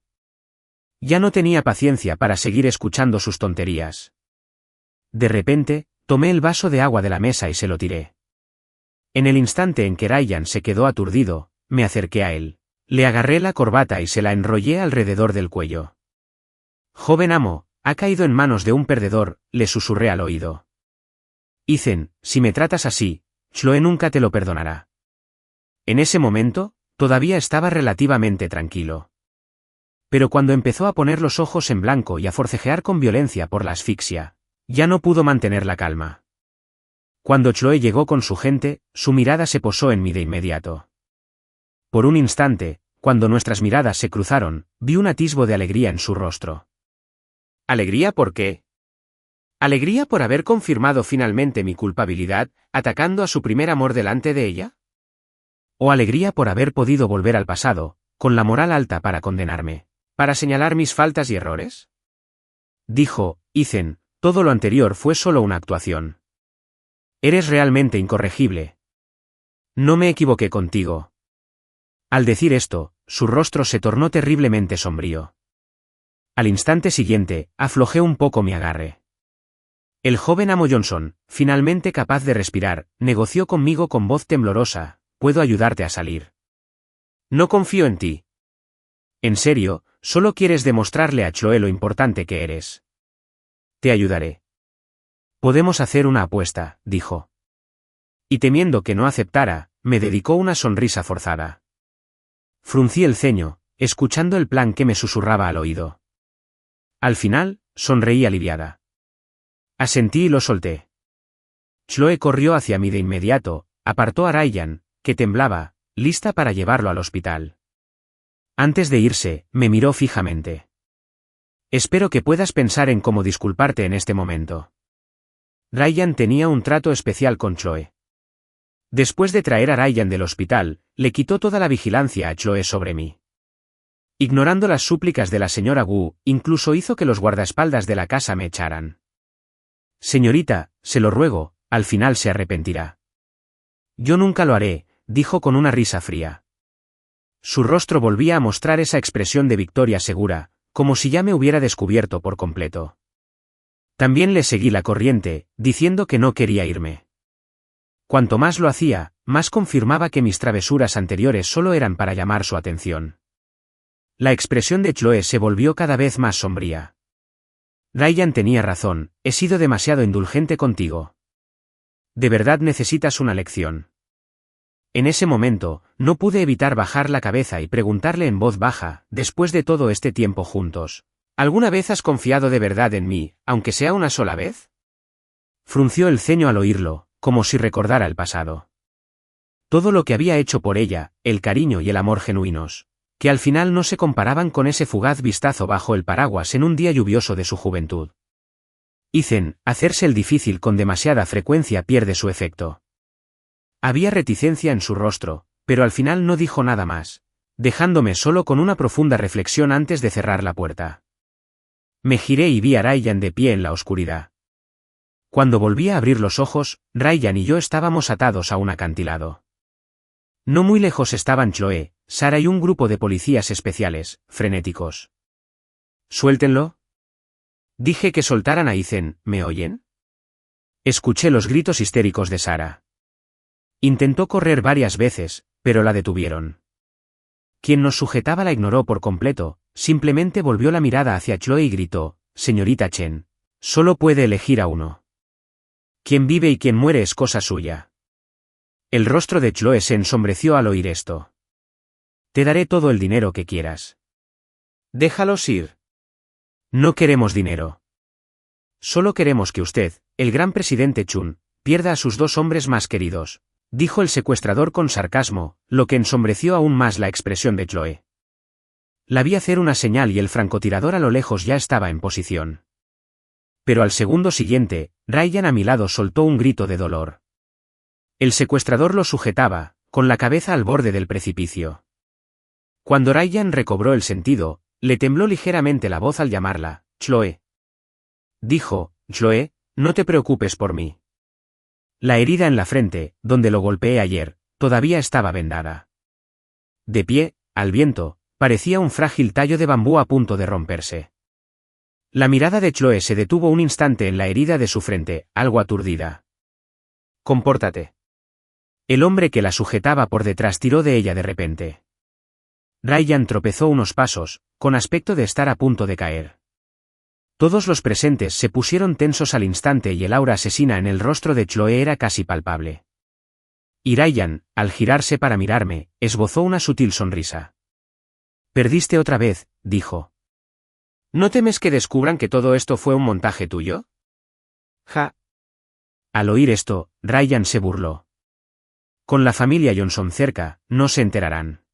Ya no tenía paciencia para seguir escuchando sus tonterías. De repente, tomé el vaso de agua de la mesa y se lo tiré. En el instante en que Ryan se quedó aturdido, me acerqué a él. Le agarré la corbata y se la enrollé alrededor del cuello. Joven amo, ha caído en manos de un perdedor, le susurré al oído. Ethan, si me tratas así, Chloe nunca te lo perdonará. En ese momento, todavía estaba relativamente tranquilo. Pero cuando empezó a poner los ojos en blanco y a forcejear con violencia por la asfixia, ya no pudo mantener la calma. Cuando Chloe llegó con su gente, su mirada se posó en mí de inmediato. Por un instante, cuando nuestras miradas se cruzaron, vi un atisbo de alegría en su rostro. ¿Alegría por qué? ¿Alegría por haber confirmado finalmente mi culpabilidad, atacando a su primer amor delante de ella? ¿O alegría por haber podido volver al pasado, con la moral alta para condenarme, para señalar mis faltas y errores? Dijo, Ethan, todo lo anterior fue solo una actuación. Eres realmente incorregible. No me equivoqué contigo. Al decir esto, su rostro se tornó terriblemente sombrío. Al instante siguiente, aflojé un poco mi agarre. El joven amo Johnson, finalmente capaz de respirar, negoció conmigo con voz temblorosa, «Puedo ayudarte a salir. No confío en ti. En serio, solo quieres demostrarle a Chloe lo importante que eres. Te ayudaré. Podemos hacer una apuesta», dijo. Y temiendo que no aceptara, me dedicó una sonrisa forzada. Fruncí el ceño, escuchando el plan que me susurraba al oído. Al final, sonreí aliviada. Asentí y lo solté. Chloe corrió hacia mí de inmediato, apartó a Ryan, que temblaba, lista para llevarlo al hospital. Antes de irse, me miró fijamente. Espero que puedas pensar en cómo disculparte en este momento. Ryan tenía un trato especial con Chloe. Después de traer a Ryan del hospital, le quitó toda la vigilancia a Chloe sobre mí. Ignorando las súplicas de la señora Wu, incluso hizo que los guardaespaldas de la casa me echaran. Señorita, se lo ruego, al final se arrepentirá. Yo nunca lo haré, dijo con una risa fría. Su rostro volvía a mostrar esa expresión de victoria segura, como si ya me hubiera descubierto por completo. También le seguí la corriente, diciendo que no quería irme. Cuanto más lo hacía, más confirmaba que mis travesuras anteriores solo eran para llamar su atención. La expresión de Chloe se volvió cada vez más sombría. Ryan tenía razón, he sido demasiado indulgente contigo. De verdad necesitas una lección. En ese momento, no pude evitar bajar la cabeza y preguntarle en voz baja, después de todo este tiempo juntos, ¿alguna vez has confiado de verdad en mí, aunque sea una sola vez? Frunció el ceño al oírlo, como si recordara el pasado. Todo lo que había hecho por ella, el cariño y el amor genuinos, que al final no se comparaban con ese fugaz vistazo bajo el paraguas en un día lluvioso de su juventud. Ethan, hacerse el difícil con demasiada frecuencia pierde su efecto. Había reticencia en su rostro, pero al final no dijo nada más, dejándome solo con una profunda reflexión antes de cerrar la puerta. Me giré y vi a Ryan de pie en la oscuridad. Cuando volví a abrir los ojos, Ryan y yo estábamos atados a un acantilado. No muy lejos estaban Chloe, Sarah y un grupo de policías especiales, frenéticos. «Suéltenlo». Dije que soltaran a Ethan, ¿me oyen? Escuché los gritos histéricos de Sarah. Intentó correr varias veces, pero la detuvieron. Quien nos sujetaba la ignoró por completo, simplemente volvió la mirada hacia Chloe y gritó, «Señorita Chen, solo puede elegir a uno. Quien vive y quien muere es cosa suya». El rostro de Chloe se ensombreció al oír esto. «Te daré todo el dinero que quieras». «Déjalos ir». «No queremos dinero. Solo queremos que usted, el gran presidente Chun, pierda a sus dos hombres más queridos», dijo el secuestrador con sarcasmo, lo que ensombreció aún más la expresión de Chloe. La vi hacer una señal y el francotirador a lo lejos ya estaba en posición. Pero al segundo siguiente, Ryan a mi lado soltó un grito de dolor. El secuestrador lo sujetaba, con la cabeza al borde del precipicio. Cuando Ryan recobró el sentido, le tembló ligeramente la voz al llamarla, «Chloe». Dijo, «Chloe, no te preocupes por mí». La herida en la frente, donde lo golpeé ayer, todavía estaba vendada. De pie, al viento, parecía un frágil tallo de bambú a punto de romperse. La mirada de Chloe se detuvo un instante en la herida de su frente, algo aturdida. «Compórtate». El hombre que la sujetaba por detrás tiró de ella de repente. Ryan tropezó unos pasos, con aspecto de estar a punto de caer. Todos los presentes se pusieron tensos al instante y el aura asesina en el rostro de Chloe era casi palpable. Y Ryan, al girarse para mirarme, esbozó una sutil sonrisa. «Perdiste otra vez», dijo. «¿No temes que descubran que todo esto fue un montaje tuyo?» «Ja». Al oír esto, Ryan se burló. Con la familia Johnson cerca, no se enterarán.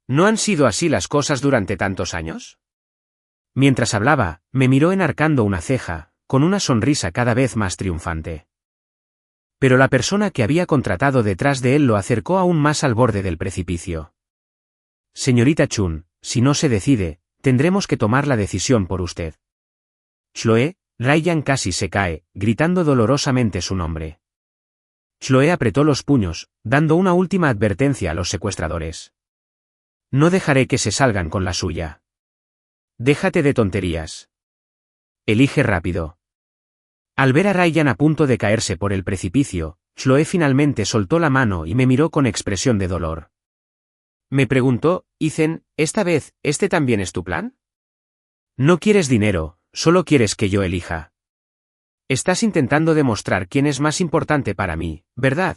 ¿No han sido así las cosas durante tantos años? Mientras hablaba, me miró enarcando una ceja, con una sonrisa cada vez más triunfante. Pero la persona que había contratado detrás de él lo acercó aún más al borde del precipicio. Señorita Chun, si no se decide, tendremos que tomar la decisión por usted. Chloe, Ryan casi se cae, gritando dolorosamente su nombre. Chloe apretó los puños, dando una última advertencia a los secuestradores. No dejaré que se salgan con la suya. Déjate de tonterías. Elige rápido. Al ver a Ryan a punto de caerse por el precipicio, Chloe finalmente soltó la mano y me miró con expresión de dolor. Me preguntó, Ethan, ¿esta vez, este también es tu plan? No quieres dinero, solo quieres que yo elija. Estás intentando demostrar quién es más importante para mí, ¿verdad?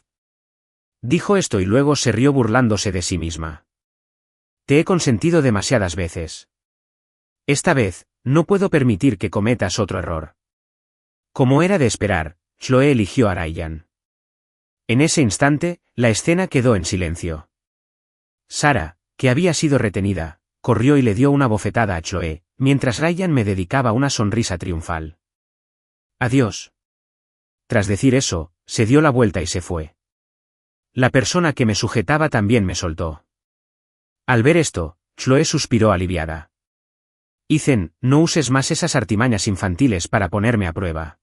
Dijo esto y luego se rió burlándose de sí misma. Te he consentido demasiadas veces. Esta vez, no puedo permitir que cometas otro error. Como era de esperar, Chloe eligió a Ryan. En ese instante, la escena quedó en silencio. Sarah, que había sido retenida, corrió y le dio una bofetada a Chloe, mientras Ryan me dedicaba una sonrisa triunfal. Adiós. Tras decir eso, se dio la vuelta y se fue. La persona que me sujetaba también me soltó. Al ver esto, Chloe suspiró aliviada. Ethan, no uses más esas artimañas infantiles para ponerme a prueba.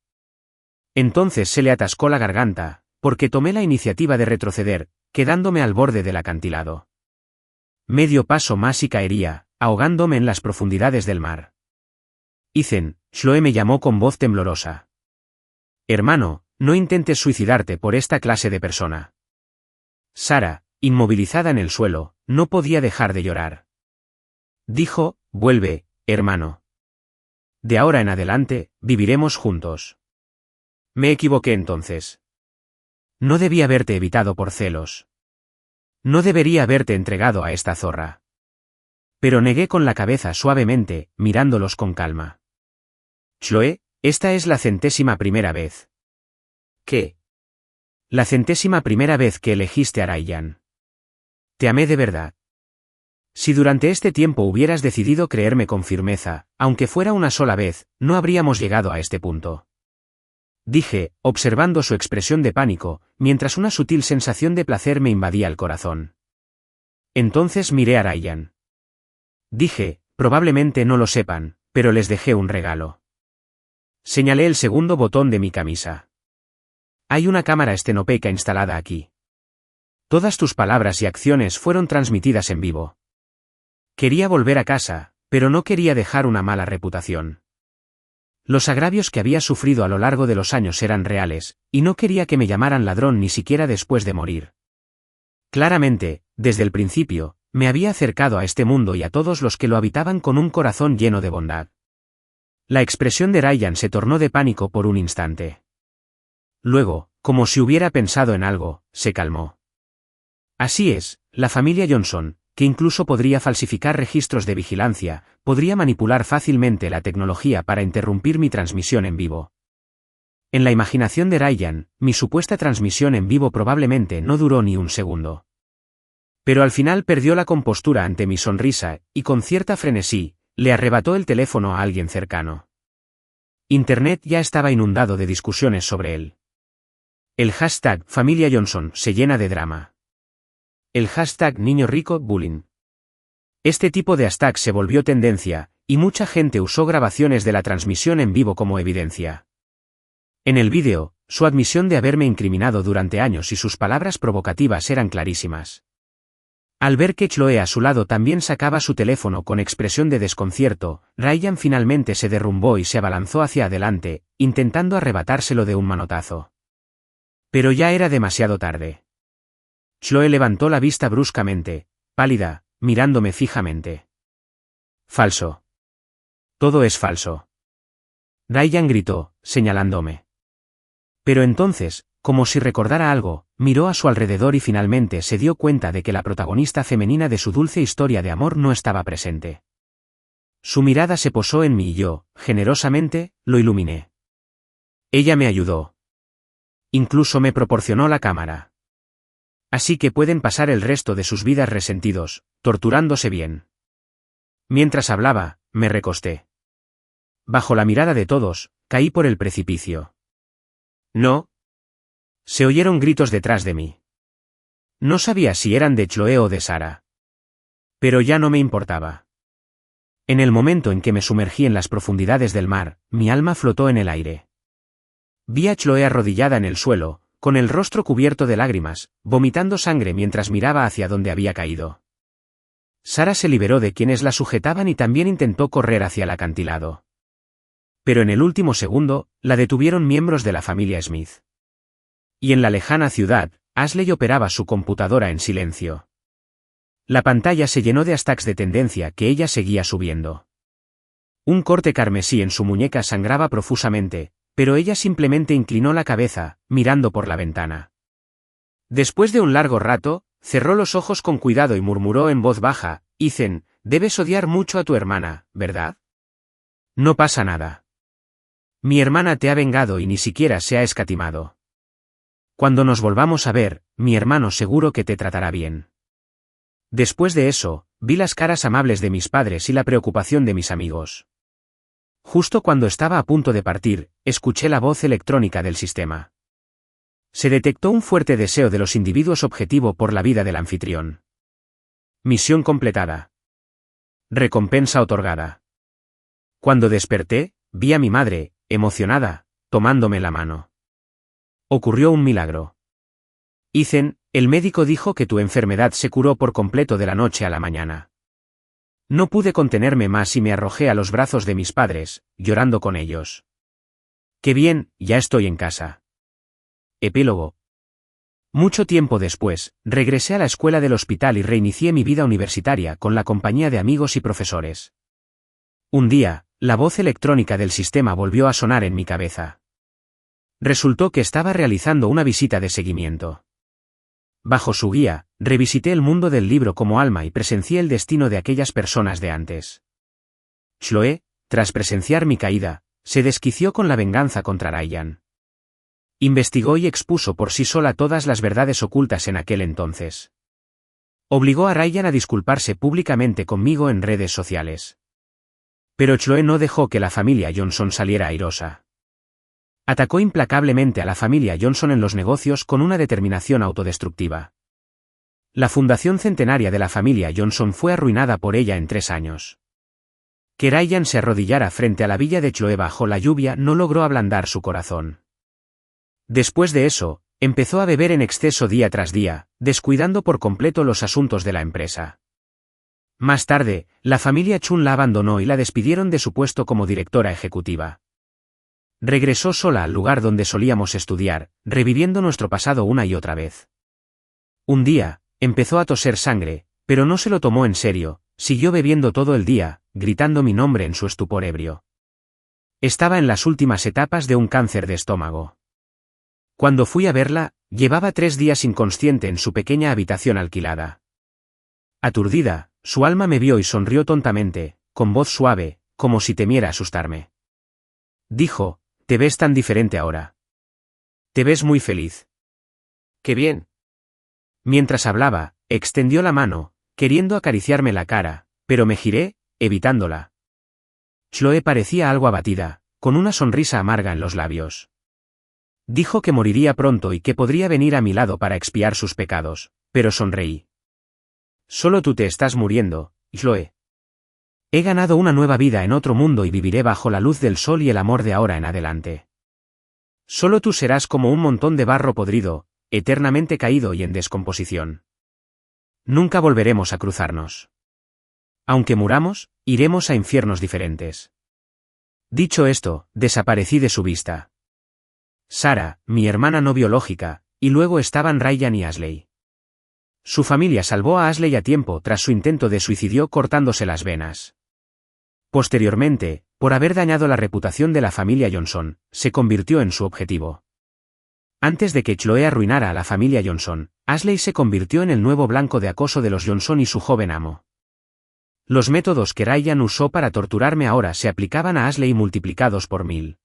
Entonces se le atascó la garganta, porque tomé la iniciativa de retroceder, quedándome al borde del acantilado. Medio paso más y caería, ahogándome en las profundidades del mar. Ethan, Chloe me llamó con voz temblorosa. Hermano, no intentes suicidarte por esta clase de persona. Sarah, inmovilizada en el suelo, no podía dejar de llorar. Dijo, vuelve, hermano. De ahora en adelante, viviremos juntos. Me equivoqué entonces. No debí haberte evitado por celos. No debería haberte entregado a esta zorra. Pero negué con la cabeza suavemente, mirándolos con calma. Chloe, esta es la 100ª vez. ¿Qué? La 100ª vez que elegiste a Ryan. Te amé de verdad. Si durante este tiempo hubieras decidido creerme con firmeza, aunque fuera una sola vez, no habríamos llegado a este punto. Dije, observando su expresión de pánico, mientras una sutil sensación de placer me invadía el corazón. Entonces miré a Ryan. Dije, probablemente no lo sepan, pero les dejé un regalo. Señalé el segundo botón de mi camisa. Hay una cámara estenopeica instalada aquí. Todas tus palabras y acciones fueron transmitidas en vivo. Quería volver a casa, pero no quería dejar una mala reputación. Los agravios que había sufrido a lo largo de los años eran reales, y no quería que me llamaran ladrón ni siquiera después de morir. Claramente, desde el principio, me había acercado a este mundo y a todos los que lo habitaban con un corazón lleno de bondad. La expresión de Ryan se tornó de pánico por un instante. Luego, como si hubiera pensado en algo, se calmó. Así es, la familia Johnson, que incluso podría falsificar registros de vigilancia, podría manipular fácilmente la tecnología para interrumpir mi transmisión en vivo. En la imaginación de Ryan, mi supuesta transmisión en vivo probablemente no duró ni un segundo. Pero al final perdió la compostura ante mi sonrisa, y con cierta frenesí, le arrebató el teléfono a alguien cercano. Internet ya estaba inundado de discusiones sobre él. El hashtag Familia Johnson se llena de drama. El hashtag Niño Rico Bullying. Este tipo de hashtag se volvió tendencia, y mucha gente usó grabaciones de la transmisión en vivo como evidencia. En el vídeo, su admisión de haberme incriminado durante años y sus palabras provocativas eran clarísimas. Al ver que Chloe a su lado también sacaba su teléfono con expresión de desconcierto, Ryan finalmente se derrumbó y se abalanzó hacia adelante, intentando arrebatárselo de un manotazo. Pero ya era demasiado tarde. Chloe levantó la vista bruscamente, pálida, mirándome fijamente. Falso. Todo es falso. Ryan gritó, señalándome. Pero entonces, como si recordara algo, miró a su alrededor y finalmente se dio cuenta de que la protagonista femenina de su dulce historia de amor no estaba presente. Su mirada se posó en mí y yo, generosamente, lo iluminé. Ella me ayudó. Incluso me proporcionó la cámara. Así que pueden pasar el resto de sus vidas resentidos, torturándose bien. Mientras hablaba, me recosté. Bajo la mirada de todos, caí por el precipicio. No. Se oyeron gritos detrás de mí. No sabía si eran de Chloe o de Sara. Pero ya no me importaba. En el momento en que me sumergí en las profundidades del mar, mi alma flotó en el aire. Vi a Chloe arrodillada en el suelo, con el rostro cubierto de lágrimas, vomitando sangre mientras miraba hacia donde había caído. Sara se liberó de quienes la sujetaban y también intentó correr hacia el acantilado. Pero en el último segundo, la detuvieron miembros de la familia Smith. Y en la lejana ciudad, Ashley operaba su computadora en silencio. La pantalla se llenó de hashtags de tendencia que ella seguía subiendo. Un corte carmesí en su muñeca sangraba profusamente, pero ella simplemente inclinó la cabeza, mirando por la ventana. Después de un largo rato, cerró los ojos con cuidado y murmuró en voz baja: Ethan, debes odiar mucho a tu hermana, ¿verdad? No pasa nada. Mi hermana te ha vengado y ni siquiera se ha escatimado. Cuando nos volvamos a ver, mi hermano seguro que te tratará bien. Después de eso, vi las caras amables de mis padres y la preocupación de mis amigos. Justo cuando estaba a punto de partir, escuché la voz electrónica del sistema. Se detectó un fuerte deseo de los individuos objetivo por la vida del anfitrión. Misión completada. Recompensa otorgada. Cuando desperté, vi a mi madre, emocionada, tomándome la mano. Ocurrió un milagro. Ethan, el médico dijo que tu enfermedad se curó por completo de la noche a la mañana. No pude contenerme más y me arrojé a los brazos de mis padres, llorando con ellos. ¡Qué bien, ya estoy en casa! Epílogo. Mucho tiempo después, regresé a la escuela del hospital y reinicié mi vida universitaria con la compañía de amigos y profesores. Un día, la voz electrónica del sistema volvió a sonar en mi cabeza. Resultó que estaba realizando una visita de seguimiento. Bajo su guía, revisité el mundo del libro como alma y presencié el destino de aquellas personas de antes. Chloe, tras presenciar mi caída, se desquició con la venganza contra Ryan. Investigó y expuso por sí sola todas las verdades ocultas en aquel entonces. Obligó a Ryan a disculparse públicamente conmigo en redes sociales. Pero Chloe no dejó que la familia Johnson saliera airosa. Atacó implacablemente a la familia Johnson en los negocios con una determinación autodestructiva. La fundación centenaria de la familia Johnson fue arruinada por ella en 3 años. Que Ryan se arrodillara frente a la villa de Chloe bajo la lluvia no logró ablandar su corazón. Después de eso, empezó a beber en exceso día tras día, descuidando por completo los asuntos de la empresa. Más tarde, la familia Chun la abandonó y la despidieron de su puesto como directora ejecutiva. Regresó sola al lugar donde solíamos estudiar, reviviendo nuestro pasado una y otra vez. Un día, empezó a toser sangre, pero no se lo tomó en serio, siguió bebiendo todo el día, gritando mi nombre en su estupor ebrio. Estaba en las últimas etapas de un cáncer de estómago. Cuando fui a verla, llevaba 3 días inconsciente en su pequeña habitación alquilada. Aturdida, su alma me vio y sonrió tontamente, con voz suave, como si temiera asustarme. Dijo: «Te ves tan diferente ahora. Te ves muy feliz». «¡Qué bien!». Mientras hablaba, extendió la mano, queriendo acariciarme la cara, pero me giré, evitándola. Chloe parecía algo abatida, con una sonrisa amarga en los labios. Dijo que moriría pronto y que podría venir a mi lado para expiar sus pecados, pero sonreí. «Solo tú te estás muriendo, Chloe. He ganado una nueva vida en otro mundo y viviré bajo la luz del sol y el amor de ahora en adelante. Solo tú serás como un montón de barro podrido, eternamente caído y en descomposición. Nunca volveremos a cruzarnos. Aunque muramos, iremos a infiernos diferentes». Dicho esto, desaparecí de su vista. Sara, mi hermana no biológica, y luego estaban Ryan y Ashley. Su familia salvó a Ashley a tiempo tras su intento de suicidio cortándose las venas. Posteriormente, por haber dañado la reputación de la familia Johnson, se convirtió en su objetivo. Antes de que Chloe arruinara a la familia Johnson, Ashley se convirtió en el nuevo blanco de acoso de los Johnson y su joven amo. Los métodos que Ryan usó para torturarme ahora se aplicaban a Ashley multiplicados por 1000.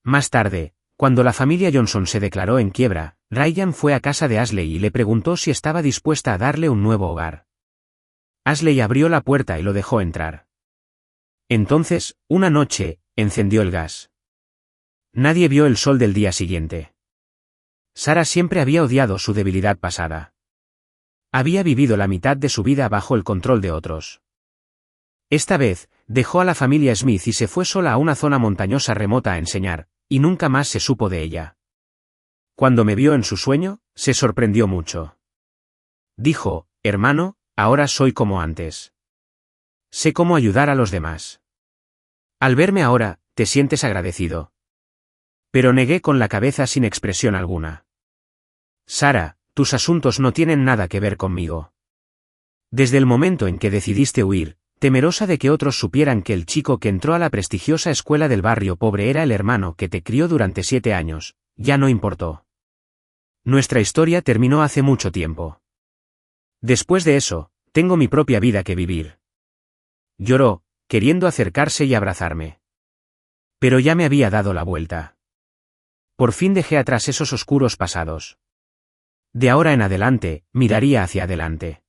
Más tarde, Cuando la familia Johnson se declaró en quiebra, Ryan fue a casa de Ashley y le preguntó si estaba dispuesta a darle un nuevo hogar. Ashley abrió la puerta y lo dejó entrar. Entonces, una noche, encendió el gas. Nadie vio el sol del día siguiente. Sarah siempre había odiado su debilidad pasada. Había vivido la mitad de su vida bajo el control de otros. Esta vez, dejó a la familia Smith y se fue sola a una zona montañosa remota a enseñar, y nunca más se supo de ella. Cuando me vio en su sueño, se sorprendió mucho. Dijo, hermano, ahora soy como antes. Sé cómo ayudar a los demás. Al verme ahora, te sientes agradecido. Pero negué con la cabeza sin expresión alguna. Sarah, tus asuntos no tienen nada que ver conmigo. Desde el momento en que decidiste huir, temerosa de que otros supieran que el chico que entró a la prestigiosa escuela del barrio pobre era el hermano que te crió durante 7 años, ya no importó. Nuestra historia terminó hace mucho tiempo. Después de eso, tengo mi propia vida que vivir. Lloró, queriendo acercarse y abrazarme. Pero ya me había dado la vuelta. Por fin dejé atrás esos oscuros pasados. De ahora en adelante, miraría hacia adelante.